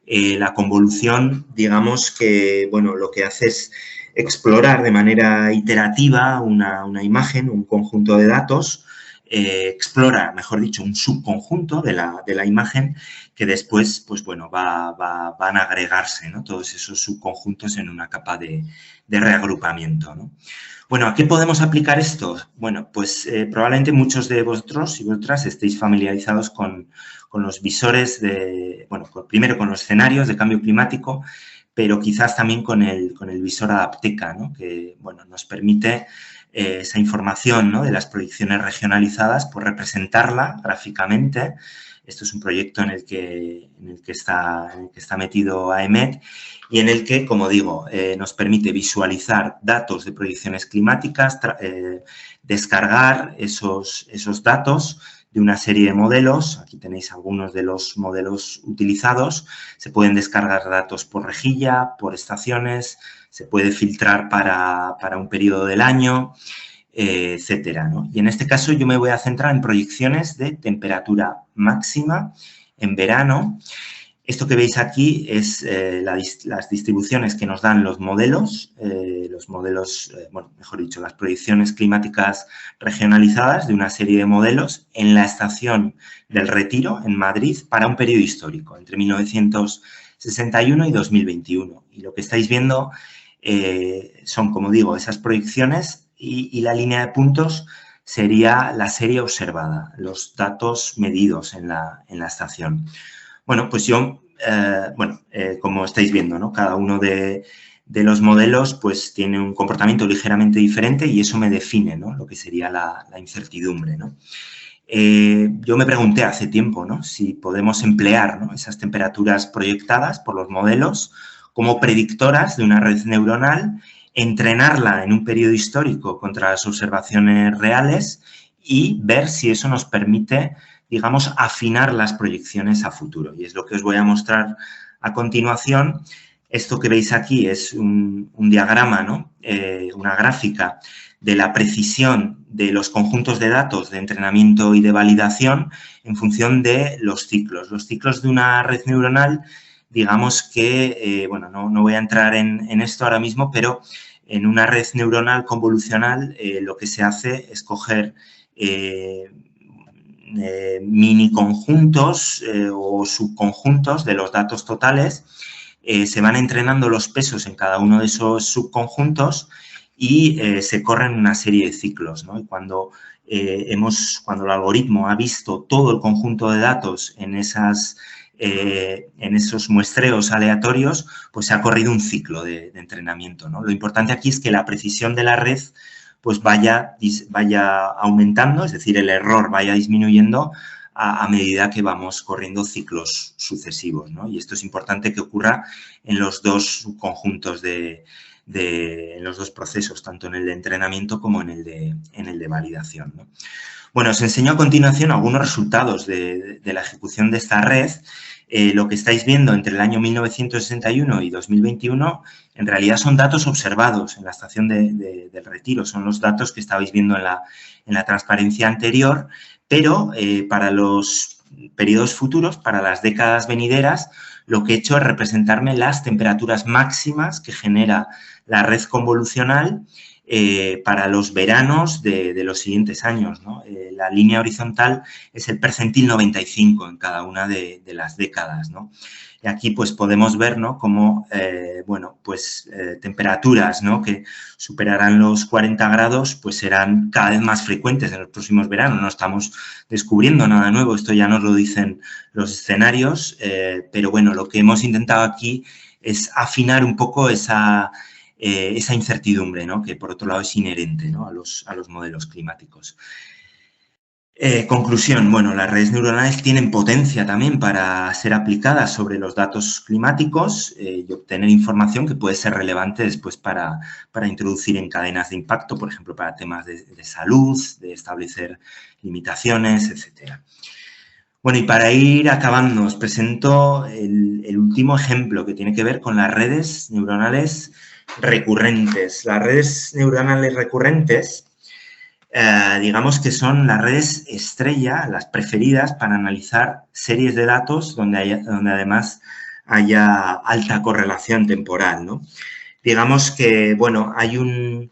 La convolución, digamos que, bueno, lo que hace es explorar de manera iterativa una imagen, un conjunto de datos, explora, mejor dicho, un subconjunto de la imagen que después, pues bueno, van a agregarse, ¿no? Todos esos subconjuntos en una capa de reagrupamiento, ¿no? Bueno, ¿a qué podemos aplicar esto? Bueno, pues probablemente muchos de vosotros y vosotras estéis familiarizados con los visores bueno, primero con los escenarios de cambio climático, pero quizás también con el visor Adapteca, ¿no? Que, bueno, nos permite esa información, ¿no? De las proyecciones regionalizadas, pues representarla gráficamente. Esto es un proyecto en el que está metido AEMET y en el que, como digo, nos permite visualizar datos de proyecciones climáticas, descargar esos datos de una serie de modelos. Aquí tenéis algunos de los modelos utilizados. Se pueden descargar datos por rejilla, por estaciones, se puede filtrar para un periodo del año, etcétera, ¿no? Y en este caso yo me voy a centrar en proyecciones de temperatura máxima en verano. Esto que veis aquí es las distribuciones que nos dan los modelos, bueno, mejor dicho, las proyecciones climáticas regionalizadas de una serie de modelos en la estación del Retiro, en Madrid, para un periodo histórico, entre 1961 y 2021. Y lo que estáis viendo son, como digo, esas proyecciones y la línea de puntos sería la serie observada, los datos medidos en la estación. Bueno, pues yo, como estáis viendo, ¿no? Cada uno de los modelos pues tiene un comportamiento ligeramente diferente y eso me define, ¿no? Lo que sería la incertidumbre, ¿no? Yo me pregunté hace tiempo, ¿no? Si podemos emplear, ¿no? Esas temperaturas proyectadas por los modelos como predictoras de una red neuronal, entrenarla en un periodo histórico contra las observaciones reales y ver si eso nos permite, digamos, afinar las proyecciones a futuro. Y es lo que os voy a mostrar a continuación. Esto que veis aquí es un diagrama, ¿no? Una gráfica de la precisión de los conjuntos de datos de entrenamiento y de validación en función de los ciclos. Los ciclos de una red neuronal, digamos que, bueno, no voy a entrar en esto ahora mismo, pero en una red neuronal convolucional lo que se hace es coger mini conjuntos o subconjuntos de los datos totales, se van entrenando los pesos en cada uno de esos subconjuntos y se corren una serie de ciclos, ¿no? Y cuando el algoritmo ha visto todo el conjunto de datos en esos muestreos aleatorios, pues se ha corrido un ciclo de entrenamiento, ¿no? Lo importante aquí es que la precisión de la red pues vaya aumentando, es decir, el error vaya disminuyendo a medida que vamos corriendo ciclos sucesivos, ¿no? Y esto es importante que ocurra en los dos subconjuntos de en los dos procesos, tanto en el de entrenamiento como en el de validación, ¿no? Bueno, os enseño a continuación algunos resultados de la ejecución de esta red. Lo que estáis viendo entre el año 1961 y 2021, en realidad son datos observados en la estación del Retiro, son los datos que estabais viendo en la transparencia anterior, pero para los periodos futuros, para las décadas venideras, lo que he hecho es representarme las temperaturas máximas que genera la red convolucional para los veranos de los siguientes años, ¿no? La línea horizontal es el percentil 95 en cada una de las décadas, ¿no? Y aquí pues podemos ver, ¿no?, cómo, bueno, pues temperaturas, ¿no?, que superarán los 40 grados pues serán cada vez más frecuentes en los próximos veranos. No estamos descubriendo nada nuevo, esto ya nos lo dicen los escenarios, pero bueno, lo que hemos intentado aquí es afinar un poco esa incertidumbre, ¿no?, que por otro lado es inherente, ¿no?, a los modelos climáticos. Conclusión, bueno, las redes neuronales tienen potencia también para ser aplicadas sobre los datos climáticos y obtener información que puede ser relevante después para introducir en cadenas de impacto, por ejemplo, para temas de salud, de establecer limitaciones, etcétera. Bueno, y para ir acabando, os presento el último ejemplo que tiene que ver con las redes neuronales recurrentes. Las redes neuronales recurrentes, digamos que son las redes estrella, las preferidas para analizar series de datos donde además haya alta correlación temporal, ¿no? Digamos que, bueno, hay un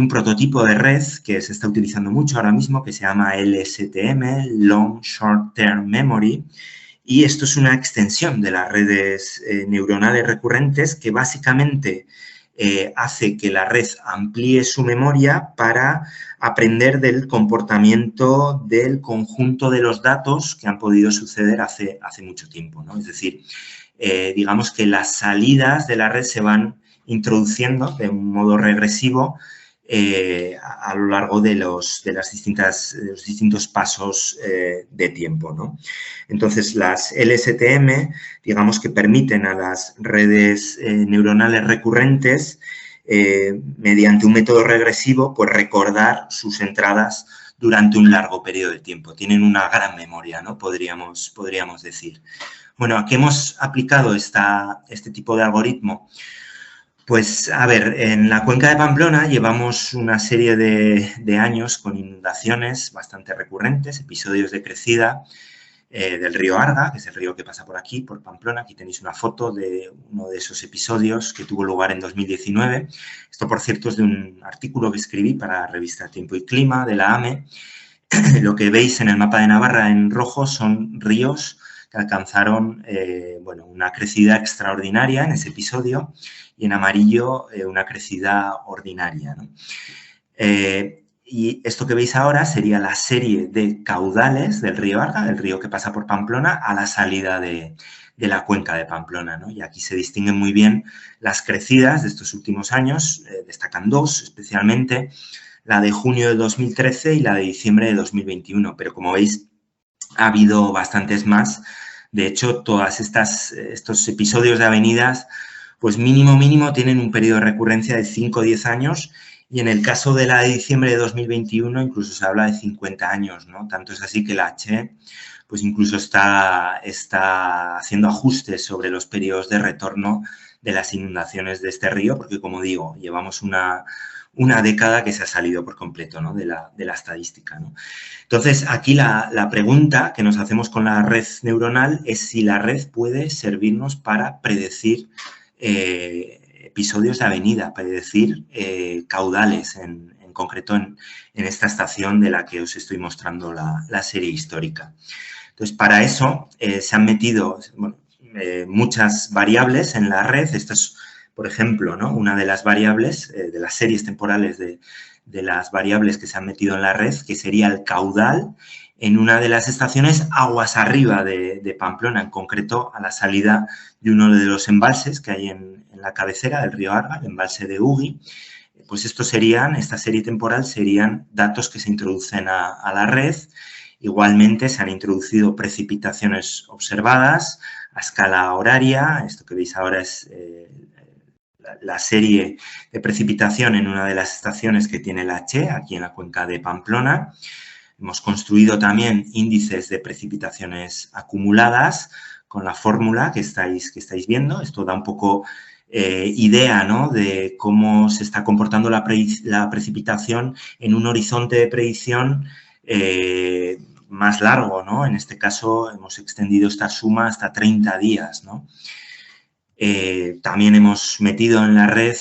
prototipo de red que se está utilizando mucho ahora mismo que se llama LSTM, Long Short Term Memory, y esto es una extensión de las redes neuronales recurrentes que básicamente hace que la red amplíe su memoria para aprender del comportamiento del conjunto de los datos que han podido suceder hace mucho tiempo, ¿no? Es decir, digamos que las salidas de la red se van introduciendo de un modo regresivo a lo largo de los distintos pasos de tiempo, ¿no? Entonces, las LSTM, digamos que permiten a las redes neuronales recurrentes, mediante un método regresivo, pues recordar sus entradas durante un largo periodo de tiempo. Tienen una gran memoria, ¿no?, podríamos decir. Bueno, ¿a qué hemos aplicado este tipo de algoritmo? Pues, a ver, en la cuenca de Pamplona llevamos una serie de años con inundaciones bastante recurrentes, episodios de crecida del río Arga, que es el río que pasa por aquí, por Pamplona. Aquí tenéis una foto de uno de esos episodios que tuvo lugar en 2019. Esto, por cierto, es de un artículo que escribí para la revista Tiempo y Clima de la AME. Lo que veis en el mapa de Navarra en rojo son ríos que alcanzaron bueno, una crecida extraordinaria en ese episodio y en amarillo una crecida ordinaria, ¿no? Y esto que veis ahora sería la serie de caudales del río Arga, del río que pasa por Pamplona, a la salida de la cuenca de Pamplona, ¿no? Y aquí se distinguen muy bien las crecidas de estos últimos años, destacan dos especialmente, la de junio de 2013 y la de diciembre de 2021, pero como veis ha habido bastantes más. De hecho, todas estos episodios de avenidas, pues mínimo tienen un periodo de recurrencia de 5 o 10 años y en el caso de la de diciembre de 2021 incluso se habla de 50 años, ¿no? Tanto es así que la H pues incluso está haciendo ajustes sobre los periodos de retorno de las inundaciones de este río, porque como digo, llevamos una década que se ha salido por completo, ¿no?, de la estadística, ¿no? Entonces, aquí la pregunta que nos hacemos con la red neuronal es si la red puede servirnos para predecir episodios de avenida, predecir caudales, en concreto en esta estación de la que os estoy mostrando la serie histórica. Entonces, para eso se han metido muchas variables en la red. Esto es, por ejemplo, ¿no?, una de las variables, de las series temporales de las variables que se han metido en la red, que sería el caudal en una de las estaciones aguas arriba de Pamplona, en concreto a la salida de uno de los embalses que hay en la cabecera del río Arga, el embalse de Ugi. Pues esta serie temporal serían datos que se introducen a la red. Igualmente se han introducido precipitaciones observadas a escala horaria. Esto que veis ahora es la serie de precipitación en una de las estaciones que tiene la Che, aquí en la cuenca de Pamplona. Hemos construido también índices de precipitaciones acumuladas con la fórmula que estáis viendo. Esto da un poco idea, ¿no?, de cómo se está comportando la precipitación en un horizonte de predicción más largo, ¿no? En este caso hemos extendido esta suma hasta 30 días, ¿no? También hemos metido en la red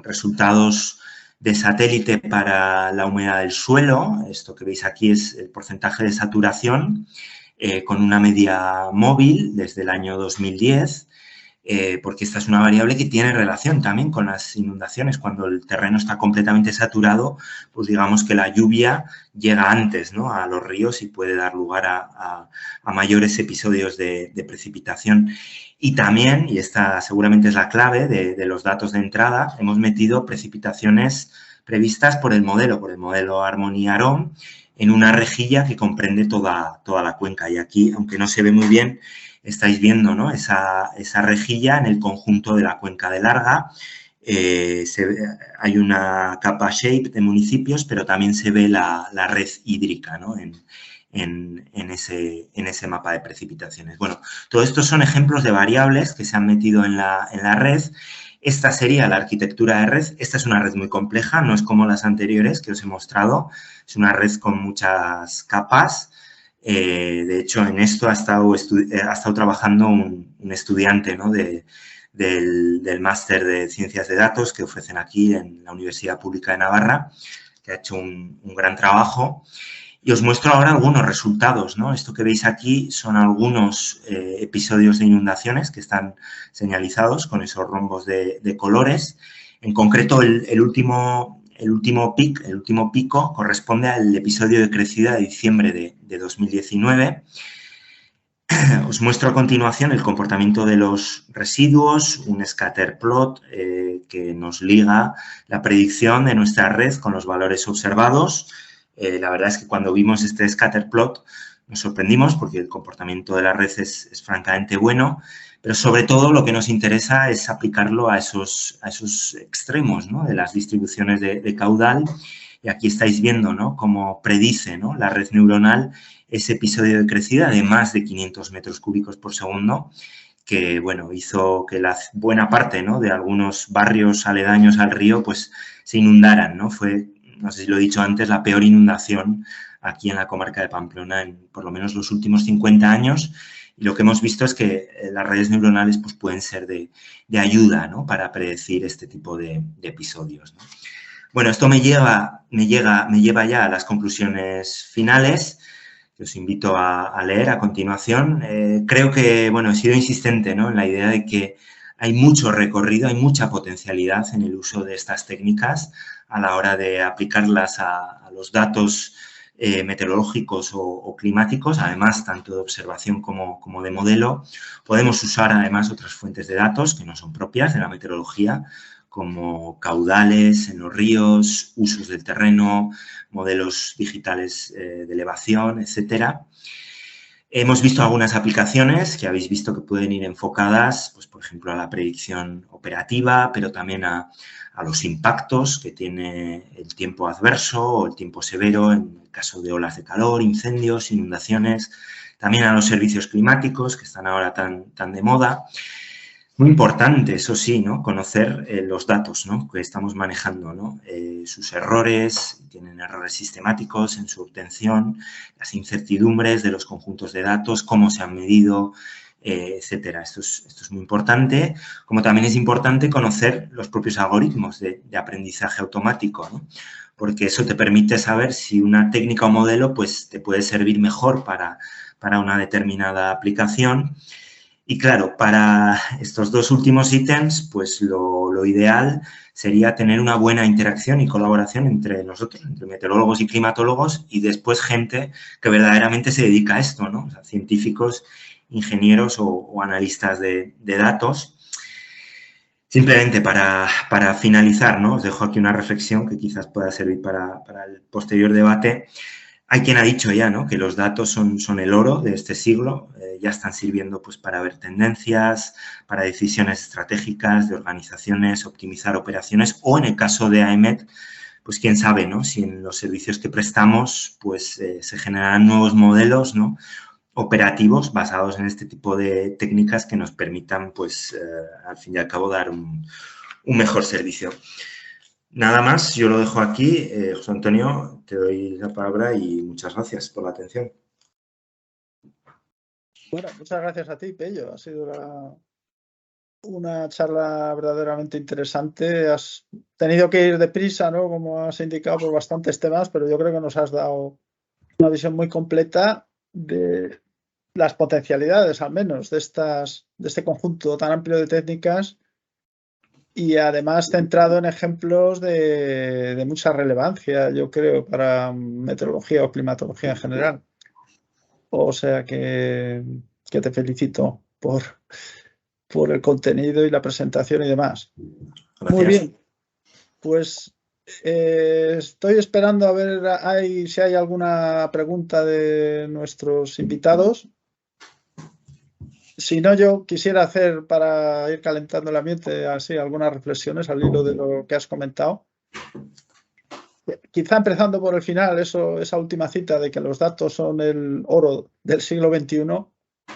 resultados de satélite para la humedad del suelo. Esto que veis aquí es el porcentaje de saturación con una media móvil desde el año 2010. Porque esta es una variable que tiene relación también con las inundaciones. Cuando el terreno está completamente saturado, pues digamos que la lluvia llega antes, ¿no?, a los ríos y puede dar lugar a mayores episodios de precipitación. Y también, y esta seguramente es la clave de los datos de entrada, hemos metido precipitaciones previstas por el modelo Harmony-Aron, en una rejilla que comprende toda la cuenca. Y aquí, aunque no se ve muy bien, estáis viendo, ¿no?, esa rejilla en el conjunto de la cuenca de Larga. Hay una capa shape de municipios, pero también se ve la red hídrica, ¿no?, en ese mapa de precipitaciones. Bueno, todo esto son ejemplos de variables que se han metido en la red. Esta sería la arquitectura de red. Esta es una red muy compleja, no es como las anteriores que os he mostrado. Es una red con muchas capas. De hecho, en esto ha estado trabajando un estudiante, ¿no?, del máster de Ciencias de Datos que ofrecen aquí en la Universidad Pública de Navarra, que ha hecho un gran trabajo. Y os muestro ahora algunos resultados, ¿no? Esto que veis aquí son algunos episodios de inundaciones que están señalizados con esos rombos de colores. En concreto, el último pico corresponde al episodio de crecida de diciembre de 2019. Os muestro a continuación el comportamiento de los residuos, un scatter plot que nos liga la predicción de nuestra red con los valores observados. La verdad es que cuando vimos este scatter plot nos sorprendimos porque el comportamiento de la red es francamente bueno, pero sobre todo lo que nos interesa es aplicarlo a esos extremos, ¿no?, de las distribuciones de caudal. Y aquí estáis viendo, ¿no?, cómo predice, ¿no?, la red neuronal ese episodio de crecida de más de 500 metros cúbicos por segundo, que, bueno, hizo que la buena parte, ¿no?, de algunos barrios aledaños al río pues se inundaran, ¿no? Fue, no sé si lo he dicho antes, la peor inundación aquí en la comarca de Pamplona en por lo menos los últimos 50 años. Y lo que hemos visto es que las redes neuronales pues, pueden ser de ayuda, ¿no?, para predecir este tipo de episodios, ¿no? Bueno, esto me lleva ya a las conclusiones finales, que os invito a leer a continuación. Creo que, bueno, he sido insistente, ¿no?, en la idea de que hay mucho recorrido, hay mucha potencialidad en el uso de estas técnicas a la hora de aplicarlas a los datos meteorológicos o climáticos, además tanto de observación como de modelo. Podemos usar además otras fuentes de datos que no son propias de la meteorología, como caudales en los ríos, usos del terreno, modelos digitales de elevación, etcétera. Hemos visto algunas aplicaciones que habéis visto que pueden ir enfocadas, pues, por ejemplo, a la predicción operativa, pero también a los impactos que tiene el tiempo adverso o el tiempo severo en el caso de olas de calor, incendios, inundaciones, también a los servicios climáticos que están ahora tan de moda. Muy importante, eso sí, ¿no?, conocer los datos, ¿no?, que estamos manejando, ¿no?, sus errores, tienen errores sistemáticos en su obtención, las incertidumbres de los conjuntos de datos, cómo se han medido, etcétera. Esto es muy importante, como también es importante conocer los propios algoritmos de aprendizaje automático, ¿no?, porque eso te permite saber si una técnica o modelo pues, te puede servir mejor para una determinada aplicación. Y claro, para estos dos últimos ítems, pues lo ideal sería tener una buena interacción y colaboración entre nosotros, entre meteorólogos y climatólogos, y después gente que verdaderamente se dedica a esto, ¿no? O sea, científicos, ingenieros o analistas de datos. Simplemente para finalizar, ¿no?, os dejo aquí una reflexión que quizás pueda servir para el posterior debate. Hay quien ha dicho ya, ¿no?, que los datos son el oro de este siglo, ya están sirviendo pues para ver tendencias, para decisiones estratégicas de organizaciones, optimizar operaciones o en el caso de AEMET, pues quién sabe, ¿no?, si en los servicios que prestamos pues se generarán nuevos modelos, ¿no?, operativos basados en este tipo de técnicas que nos permitan pues al fin y al cabo dar un mejor servicio. Nada más, yo lo dejo aquí. José Antonio, te doy la palabra y muchas gracias por la atención. Bueno, muchas gracias a ti, Pello. Ha sido una charla verdaderamente interesante. Has tenido que ir deprisa, ¿no?, como has indicado, por bastantes temas, pero yo creo que nos has dado una visión muy completa de las potencialidades, al menos, de este conjunto tan amplio de técnicas y además centrado en ejemplos de mucha relevancia, yo creo, para meteorología o climatología en general. O sea que te felicito por el contenido y la presentación y demás. Gracias. Muy bien, pues estoy esperando a ver si hay alguna pregunta de nuestros invitados. Si no, yo quisiera hacer, para ir calentando el ambiente, así algunas reflexiones al hilo de lo que has comentado. Quizá empezando por el final, esa última cita de que los datos son el oro del siglo XXI,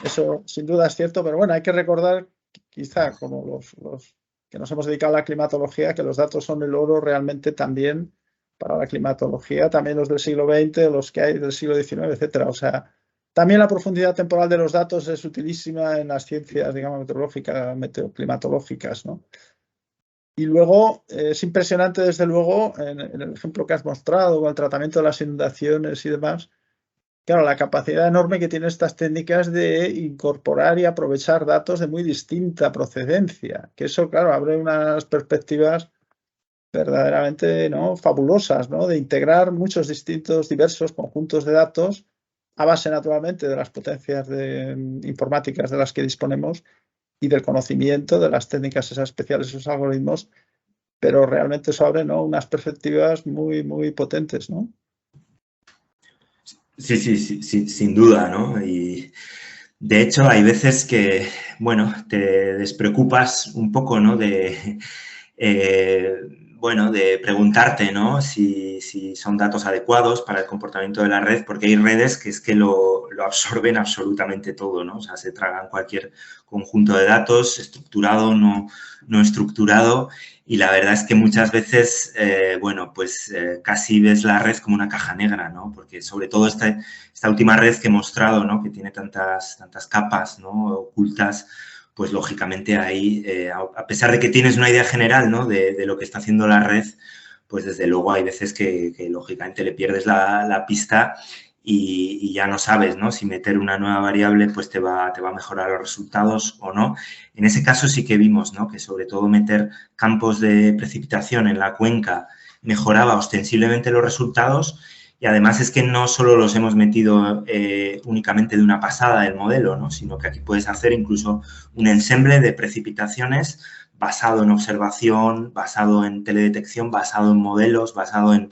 eso sin duda es cierto, pero bueno, hay que recordar, quizá como los que nos hemos dedicado a la climatología, que los datos son el oro realmente también para la climatología, también los del siglo XX, los que hay del siglo XIX, etcétera. O sea, también la profundidad temporal de los datos es utilísima en las ciencias, digamos, meteorológicas, meteoclimatológicas, ¿no? Y luego es impresionante, desde luego, en el ejemplo que has mostrado, con el tratamiento de las inundaciones y demás, claro, la capacidad enorme que tienen estas técnicas de incorporar y aprovechar datos de muy distinta procedencia, que eso, claro, abre unas perspectivas verdaderamente, ¿no?, fabulosas, ¿no?, de integrar muchos distintos, diversos conjuntos de datos a base, naturalmente, de las potencias informáticas de las que disponemos y del conocimiento de las técnicas esas especiales, esos algoritmos, pero realmente eso abre, ¿no?, unas perspectivas muy, muy potentes, ¿no? Sí, sin duda, ¿no? Y de hecho hay veces que, bueno, te despreocupas un poco, ¿no?, bueno, de preguntarte, ¿no?, si son datos adecuados para el comportamiento de la red, porque hay redes que es que lo absorben absolutamente todo, ¿no? O sea, se tragan cualquier conjunto de datos, estructurado, no estructurado, y la verdad es que muchas veces, bueno, pues casi ves la red como una caja negra, ¿no? Porque sobre todo esta última red que he mostrado, ¿no?, que tiene tantas capas, ¿no?, ocultas, pues lógicamente ahí, a pesar de que tienes una idea general, ¿no?, de lo que está haciendo la red, pues desde luego hay veces que lógicamente le pierdes la pista y ya no sabes, ¿no?, si meter una nueva variable pues te va a mejorar los resultados o no. En ese caso sí que vimos, ¿no?, que sobre todo meter campos de precipitación en la cuenca mejoraba ostensiblemente los resultados. Y además es que no solo los hemos metido únicamente de una pasada del modelo, ¿no?, sino que aquí puedes hacer incluso un ensemble de precipitaciones basado en observación, basado en teledetección, basado en modelos, basado en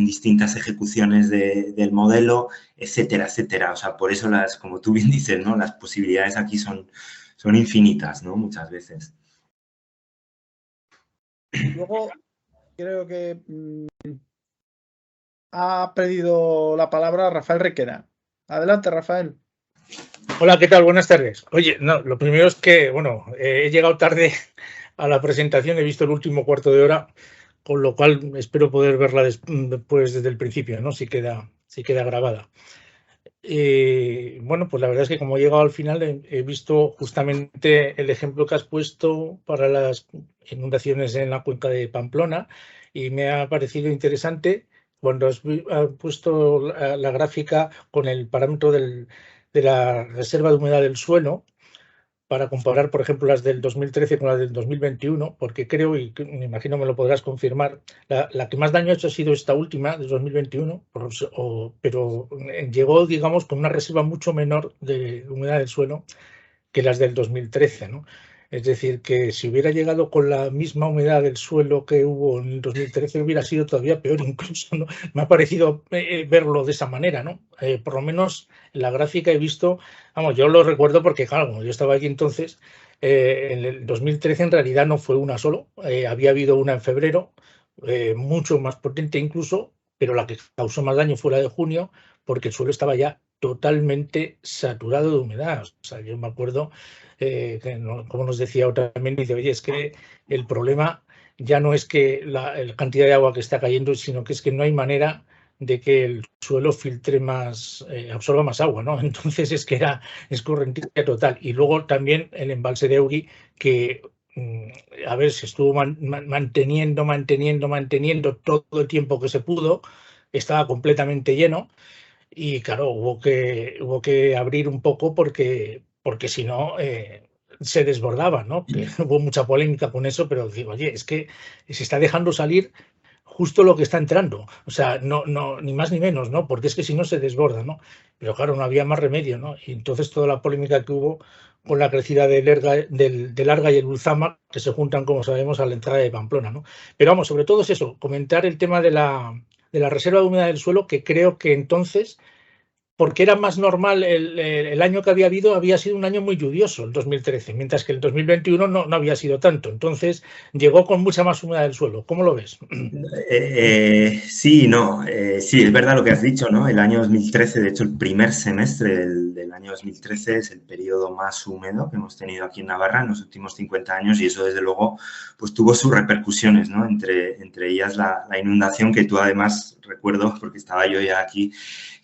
distintas ejecuciones del modelo, etcétera, etcétera. O sea, por eso como tú bien dices, ¿no?, las posibilidades aquí son infinitas, ¿no?, muchas veces. Luego, creo que ha pedido la palabra Rafael Requena. Adelante, Rafael. Hola, ¿qué tal? Buenas tardes. Oye, no, lo primero es que, bueno, he llegado tarde a la presentación, he visto el último cuarto de hora, con lo cual espero poder verla después desde el principio, ¿no?, si queda grabada. Bueno, pues la verdad es que como he llegado al final he visto justamente el ejemplo que has puesto para las inundaciones en la cuenca de Pamplona y me ha parecido interesante cuando has puesto la gráfica con el parámetro de la reserva de humedad del suelo para comparar, por ejemplo, las del 2013 con las del 2021, porque creo, y me imagino me lo podrás confirmar, la que más daño ha hecho ha sido esta última, del 2021, pero llegó, digamos, con una reserva mucho menor de humedad del suelo que las del 2013, ¿no? Es decir, que si hubiera llegado con la misma humedad del suelo que hubo en el 2013, hubiera sido todavía peor incluso, ¿no? Me ha parecido verlo de esa manera, ¿no? Por lo menos en la gráfica he visto, vamos, yo lo recuerdo porque, claro, como yo estaba aquí entonces, en el 2013 en realidad no fue una solo, había habido una en febrero, mucho más potente incluso, pero la que causó más daño fue la de junio, porque el suelo estaba ya totalmente saturado de humedad. O sea, yo me acuerdo, como nos decía otra también, dice, oye, es que el problema ya no es que la cantidad de agua que está cayendo, sino que es que no hay manera de que el suelo filtre más, absorba más agua, ¿no? Entonces es que era escorrentía total. Y luego también el embalse de Eugui, que a ver, se estuvo manteniendo todo el tiempo que se pudo, estaba completamente lleno y claro, hubo que abrir un poco porque si no se desbordaba, ¿no? Que hubo mucha polémica con eso, pero digo, oye, es que se está dejando salir justo lo que está entrando, o sea, no, ni más ni menos, ¿no? Porque es que si no se desborda, ¿no? Pero claro, no había más remedio, ¿no? Y entonces toda la polémica que hubo con la crecida del Arga y el Ulzama, que se juntan, como sabemos, a la entrada de Pamplona, ¿no? Pero vamos, sobre todo es eso, comentar el tema de la reserva de humedad del suelo, que creo que entonces, porque era más normal, el año que había habido había sido un año muy lluvioso, el 2013, mientras que el 2021 no había sido tanto. Entonces llegó con mucha más humedad del suelo. ¿Cómo lo ves? Sí, no, sí, es verdad lo que has dicho, ¿no? El año 2013, de hecho, el primer semestre del año 2013 es el periodo más húmedo que hemos tenido aquí en Navarra en los últimos 50 años y eso, desde luego, pues tuvo sus repercusiones, ¿no? Entre ellas la inundación que tú, además, recuerdo, porque estaba yo ya aquí,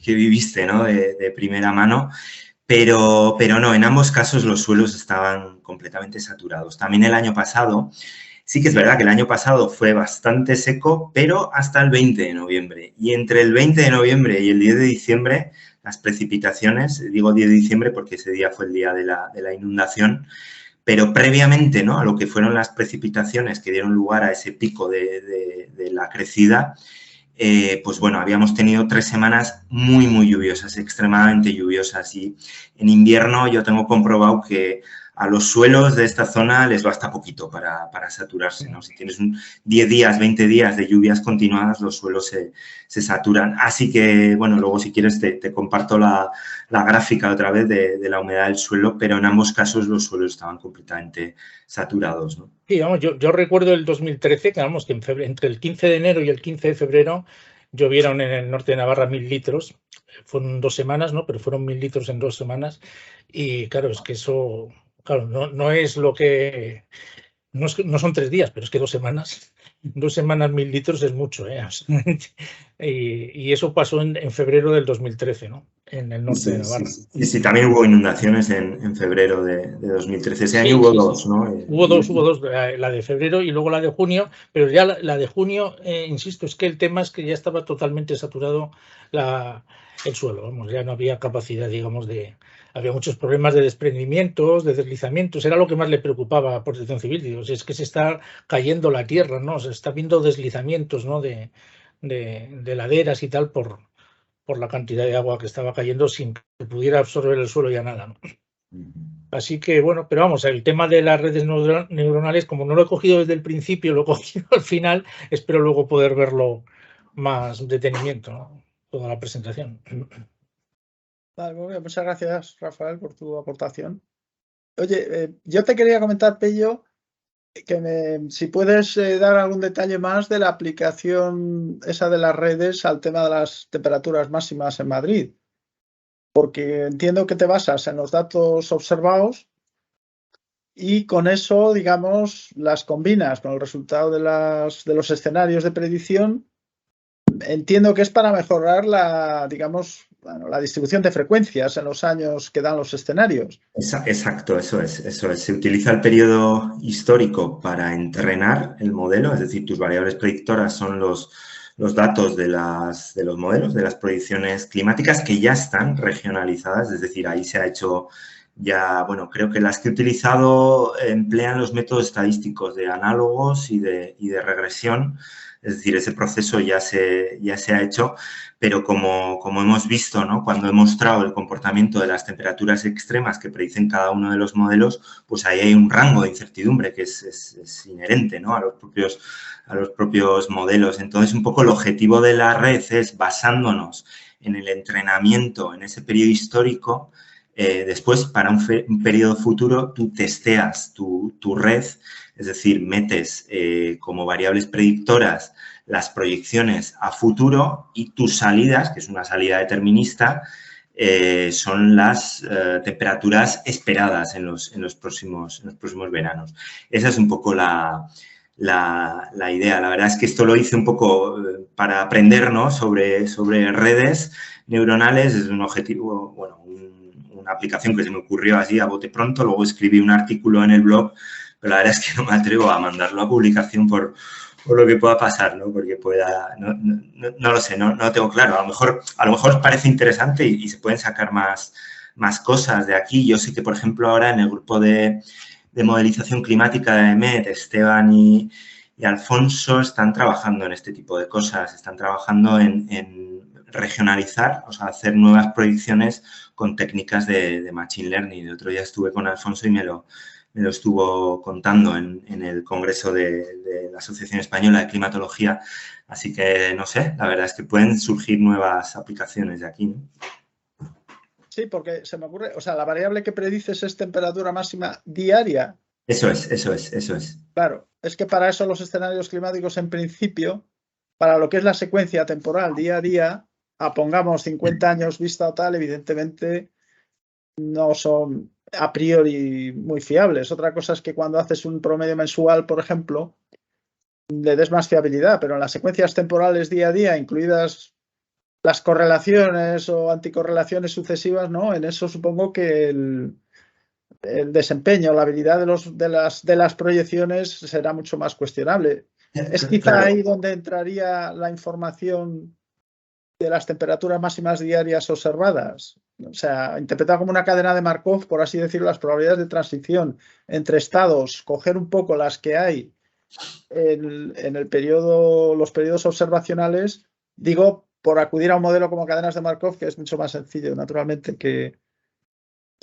que viviste, ¿no? De primera mano. Pero no, en ambos casos los suelos estaban completamente saturados. También el año pasado, sí que es verdad que el año pasado fue bastante seco, pero hasta el 20 de noviembre. Y entre el 20 de noviembre y el 10 de diciembre, las precipitaciones, digo 10 de diciembre porque ese día fue el día de la inundación, pero previamente, ¿no?, a lo que fueron las precipitaciones que dieron lugar a ese pico de la crecida, pues bueno, habíamos tenido 3 semanas muy, muy lluviosas, extremadamente lluviosas. Y en invierno yo tengo comprobado que a los suelos de esta zona les basta poquito para saturarse, ¿no? Si tienes 10 días, 20 días de lluvias continuadas, los suelos se saturan. Así que, bueno, luego si quieres te comparto la gráfica otra vez de la humedad del suelo, pero en ambos casos los suelos estaban completamente saturados, ¿no? Sí, vamos, yo recuerdo el 2013, que vamos, que entre el 15 de enero y el 15 de febrero llovieron en el norte de Navarra 1000 litros. Fueron 2 semanas, ¿no? Pero fueron 1000 litros en 2 semanas. Y claro, es que eso, claro, no es lo que, no son 3 días, pero es que 2 semanas, 1000 litros es mucho, ¿eh? Y eso pasó en febrero del 2013, ¿no? En el norte de Navarra. Sí, también hubo inundaciones en febrero de 2013. Ese año hubo dos, ¿no? Hubo dos, la de febrero y luego la de junio, pero ya la de junio, insisto, es que el tema es que ya estaba totalmente saturado el suelo, vamos, ya no había capacidad, digamos, había muchos problemas de desprendimientos, de deslizamientos, era lo que más le preocupaba a Protección Civil, digo, es que se está cayendo la tierra, ¿no? Se está viendo deslizamientos, ¿no? de laderas y tal por la cantidad de agua que estaba cayendo sin que pudiera absorber el suelo ya nada, ¿no? Así que, bueno, pero vamos, el tema de las redes neuronales, como no lo he cogido desde el principio, lo he cogido al final, espero luego poder verlo más detenimiento, ¿no? Toda la presentación. Vale, muy bien, muchas gracias, Rafael, por tu aportación. Oye, yo te quería comentar, Pello, que si puedes dar algún detalle más de la aplicación esa de las redes al tema de las temperaturas máximas en Madrid. Porque entiendo que te basas en los datos observados y con eso, digamos, las combinas con el resultado de los escenarios de predicción. Entiendo que es para mejorar la distribución de frecuencias en los años que dan los escenarios. Exacto, eso es. Se utiliza el periodo histórico para entrenar el modelo, es decir, tus variables predictoras son los datos de los modelos, de las predicciones climáticas que ya están regionalizadas, es decir, ahí se ha hecho ya, bueno, creo que las que he utilizado emplean los métodos estadísticos de análogos y de regresión, Es decir, ese proceso ya se ha hecho, pero como hemos visto, ¿no? Cuando he mostrado el comportamiento de las temperaturas extremas que predicen cada uno de los modelos, pues ahí hay un rango de incertidumbre que es inherente, ¿no? a los propios modelos. Entonces, un poco el objetivo de la red es, basándonos en el entrenamiento en ese periodo histórico, después, para un periodo futuro, tú testeas tu red, es decir, metes como variables predictoras las proyecciones a futuro y tus salidas, que es una salida determinista, son las temperaturas esperadas en los próximos veranos. Esa es un poco la idea. La verdad es que esto lo hice un poco para aprender, ¿no? sobre redes neuronales. Es un objetivo, bueno, una aplicación que se me ocurrió así a bote pronto. Luego escribí un artículo en el blog, pero la verdad es que no me atrevo a mandarlo a publicación por lo que pueda pasar, ¿no? Porque pueda, no lo sé, no lo tengo claro. A lo mejor parece interesante y se pueden sacar más cosas de aquí. Yo sé que, por ejemplo, ahora en el grupo de modelización climática de EMET, Esteban y Alfonso están trabajando en este tipo de cosas. Están trabajando en regionalizar, o sea, hacer nuevas proyecciones con técnicas de Machine Learning. El otro día estuve con Alfonso y me lo estuvo contando en el congreso de la Asociación Española de Climatología. Así que, no sé, la verdad es que pueden surgir nuevas aplicaciones de aquí, ¿no? Sí, porque se me ocurre, o sea, la variable que predices es temperatura máxima diaria. Eso es. Claro, es que para eso los escenarios climáticos, en principio, para lo que es la secuencia temporal día a día, pongamos 50 años vista o tal, evidentemente no son a priori muy fiables. Otra cosa es que cuando haces un promedio mensual, por ejemplo, le des más fiabilidad, pero en las secuencias temporales día a día, incluidas las correlaciones o anticorrelaciones sucesivas, ¿no? En eso supongo que el desempeño, la habilidad de las proyecciones será mucho más cuestionable. Es quizá ahí donde entraría la información de las temperaturas máximas diarias observadas. O sea, interpretar como una cadena de Markov, por así decirlo, las probabilidades de transición entre estados, coger un poco las que hay en el periodo, los periodos observacionales, digo, por acudir a un modelo como cadenas de Markov, que es mucho más sencillo, naturalmente, que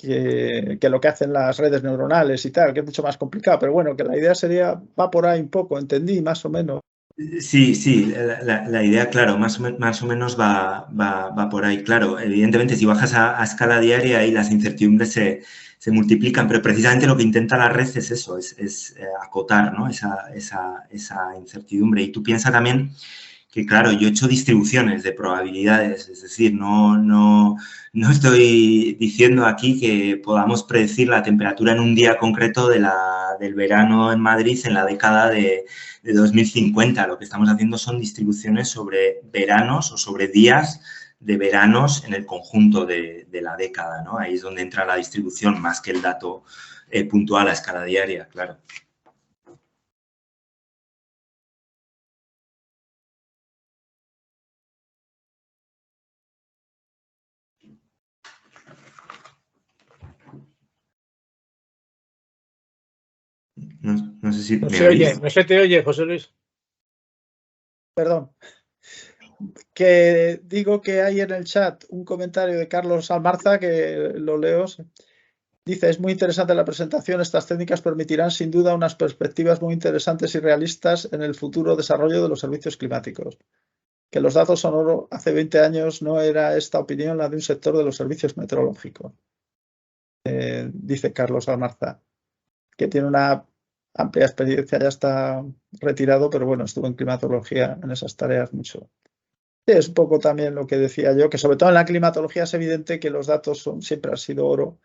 lo que hacen las redes neuronales y tal, que es mucho más complicado. Pero bueno, que la idea sería, va por ahí un poco, entendí más o menos. Sí, la idea, claro, más o menos va por ahí. Claro, evidentemente, si bajas a escala diaria y las incertidumbres se multiplican, pero precisamente lo que intenta la red es eso, es acotar, ¿no? esa incertidumbre. Y tú piensas también que, claro, yo he hecho distribuciones de probabilidades, es decir, no estoy diciendo aquí que podamos predecir la temperatura en un día concreto del verano en Madrid en la década de 2050. Lo que estamos haciendo son distribuciones sobre veranos o sobre días de veranos en el conjunto de la década, ¿no? Ahí es donde entra la distribución más que el dato puntual a escala diaria, claro. No sé si no se te oye, José Luis. Perdón. Que digo que hay en el chat un comentario de Carlos Almarza, que lo leo. Dice, es muy interesante la presentación. Estas técnicas permitirán sin duda unas perspectivas muy interesantes y realistas en el futuro desarrollo de los servicios climáticos. Que los datos son oro. Hace 20 años no era esta opinión la de un sector de los servicios meteorológicos. Dice Carlos Almarza, que tiene una amplia experiencia, ya está retirado, pero bueno, estuvo en climatología en esas tareas mucho. Sí, es un poco también lo que decía yo, que sobre todo en la climatología es evidente que los datos siempre han sido oro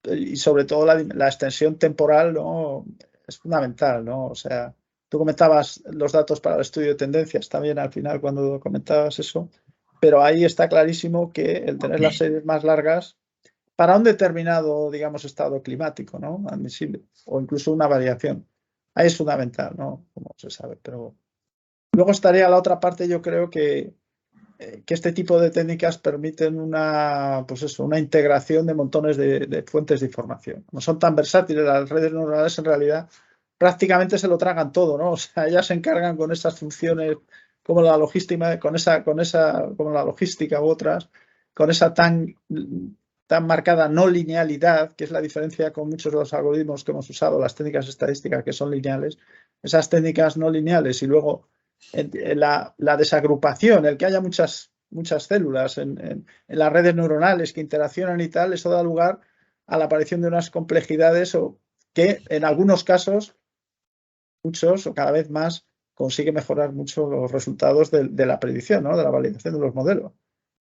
y sobre todo la extensión temporal, ¿no? Es fundamental, ¿no? O sea, tú comentabas los datos para el estudio de tendencias también al final cuando comentabas eso, pero ahí está clarísimo que el tener las series más largas para un determinado, digamos, estado climático, ¿no? Admisible, o incluso una variación. Ahí es fundamental, ¿no? Como se sabe, pero luego estaría la otra parte, yo creo que este tipo de técnicas permiten una integración de montones de fuentes de información. No son tan versátiles las redes neuronales, en realidad prácticamente se lo tragan todo, ¿no? O sea, ellas se encargan con esas funciones como la logística, como la logística u otras, con esa tan marcada no linealidad, que es la diferencia con muchos de los algoritmos que hemos usado, las técnicas estadísticas que son lineales, esas técnicas no lineales y luego la desagrupación, el que haya muchas células en las redes neuronales que interaccionan y tal, eso da lugar a la aparición de unas complejidades que en algunos casos, muchos o cada vez más, consigue mejorar mucho los resultados de la predicción, ¿no? De la validación de los modelos.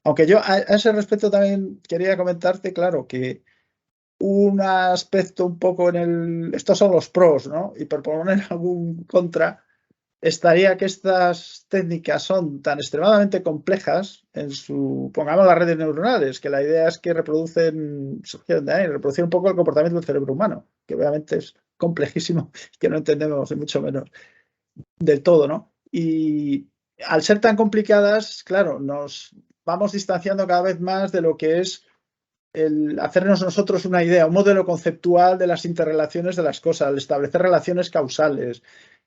Aunque yo a ese respecto también quería comentarte, claro, que un aspecto un poco estos son los pros, ¿no? Y por poner algún contra, estaría que estas técnicas son tan extremadamente complejas pongamos las redes neuronales, que la idea es que reproducen un poco el comportamiento del cerebro humano, que obviamente es complejísimo, que no entendemos ni mucho menos del todo, ¿no? Y al ser tan complicadas, claro, nos vamos distanciando cada vez más de lo que es el hacernos nosotros una idea, un modelo conceptual de las interrelaciones de las cosas, el establecer relaciones causales,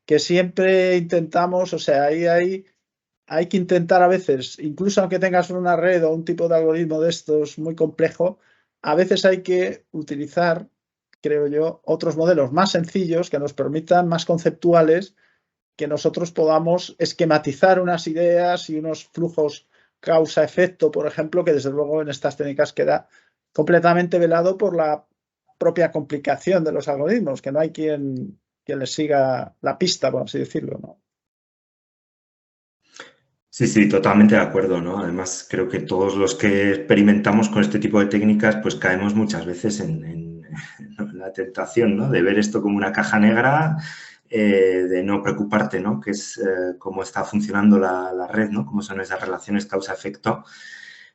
que siempre intentamos, o sea, hay que intentar a veces, incluso aunque tengas una red o un tipo de algoritmo de estos muy complejo, a veces hay que utilizar, creo yo, otros modelos más sencillos que nos permitan, más conceptuales, que nosotros podamos esquematizar unas ideas y unos flujos causa-efecto, por ejemplo, que desde luego en estas técnicas queda completamente velado por la propia complicación de los algoritmos, que no hay quien les siga la pista, por así decirlo, ¿no? Sí, totalmente de acuerdo, ¿no? Además, creo que todos los que experimentamos con este tipo de técnicas, pues caemos muchas veces en la tentación, ¿no? De ver esto como una caja negra, de no preocuparte, ¿no? Que es cómo está funcionando la red, ¿no? Cómo son esas relaciones causa-efecto.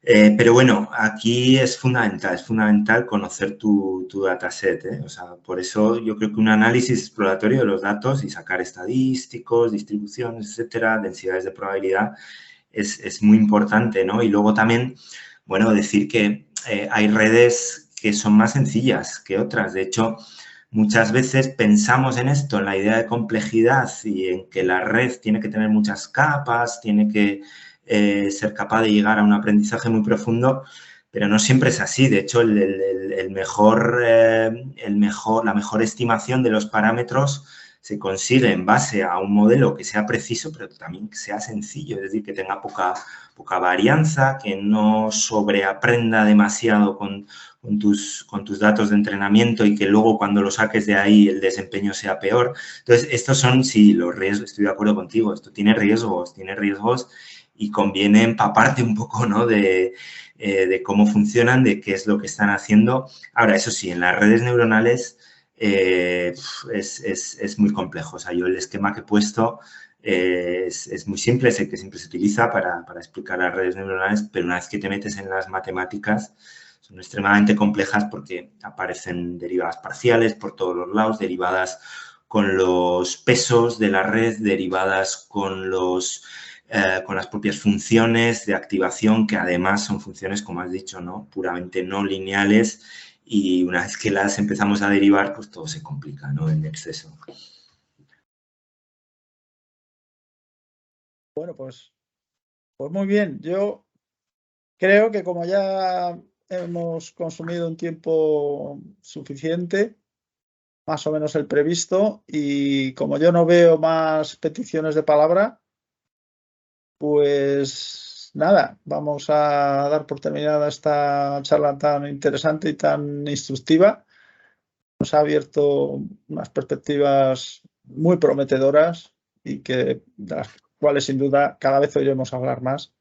Pero bueno, aquí es fundamental conocer tu dataset, ¿eh? O sea, por eso yo creo que un análisis exploratorio de los datos y sacar estadísticos, distribuciones, etcétera, densidades de probabilidad, es muy importante, ¿no? Y luego también, bueno, decir que hay redes que son más sencillas que otras. De hecho, muchas veces pensamos en esto, en la idea de complejidad y en que la red tiene que tener muchas capas, tiene que ser capaz de llegar a un aprendizaje muy profundo, pero no siempre es así. De hecho, la mejor estimación de los parámetros se consigue en base a un modelo que sea preciso, pero también que sea sencillo, es decir, que tenga poca varianza, que no sobreaprenda demasiado con tus datos de entrenamiento y que luego cuando lo saques de ahí el desempeño sea peor. Entonces, estos son, sí, los riesgos, estoy de acuerdo contigo, esto tiene riesgos y conviene empaparte un poco, ¿no? De cómo funcionan, de qué es lo que están haciendo. Ahora, eso sí, en las redes neuronales es muy complejo. O sea, yo el esquema que he puesto es muy simple, es el que siempre se utiliza para explicar las redes neuronales, pero una vez que te metes en las matemáticas, son extremadamente complejas porque aparecen derivadas parciales por todos los lados, derivadas con los pesos de la red, derivadas con las propias funciones de activación, que además son funciones, como has dicho, ¿no? Puramente no lineales, y una vez que las empezamos a derivar, pues todo se complica, ¿no? En exceso. Bueno, pues muy bien. Yo creo que como ya hemos consumido un tiempo suficiente, más o menos el previsto, y como yo no veo más peticiones de palabra, pues nada, vamos a dar por terminada esta charla tan interesante y tan instructiva. Nos ha abierto unas perspectivas muy prometedoras y de las cuales sin duda cada vez oiremos hablar más.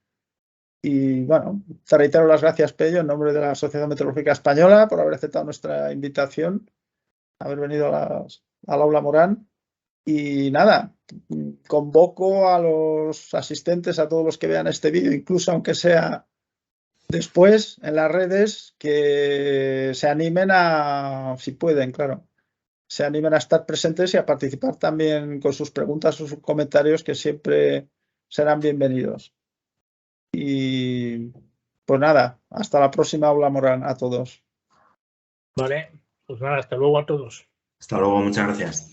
Y bueno, te reitero las gracias, Pello, en nombre de la Asociación Meteorológica Española por haber aceptado nuestra invitación, haber venido al Aula Morán. Y nada, convoco a los asistentes, a todos los que vean este vídeo, incluso aunque sea después en las redes, que se animen si pueden, claro, se animen a estar presentes y a participar también con sus preguntas o sus comentarios, que siempre serán bienvenidos. Y pues nada, hasta la próxima Aula Morán a todos. Vale, pues nada, hasta luego a todos. Hasta luego, muchas gracias.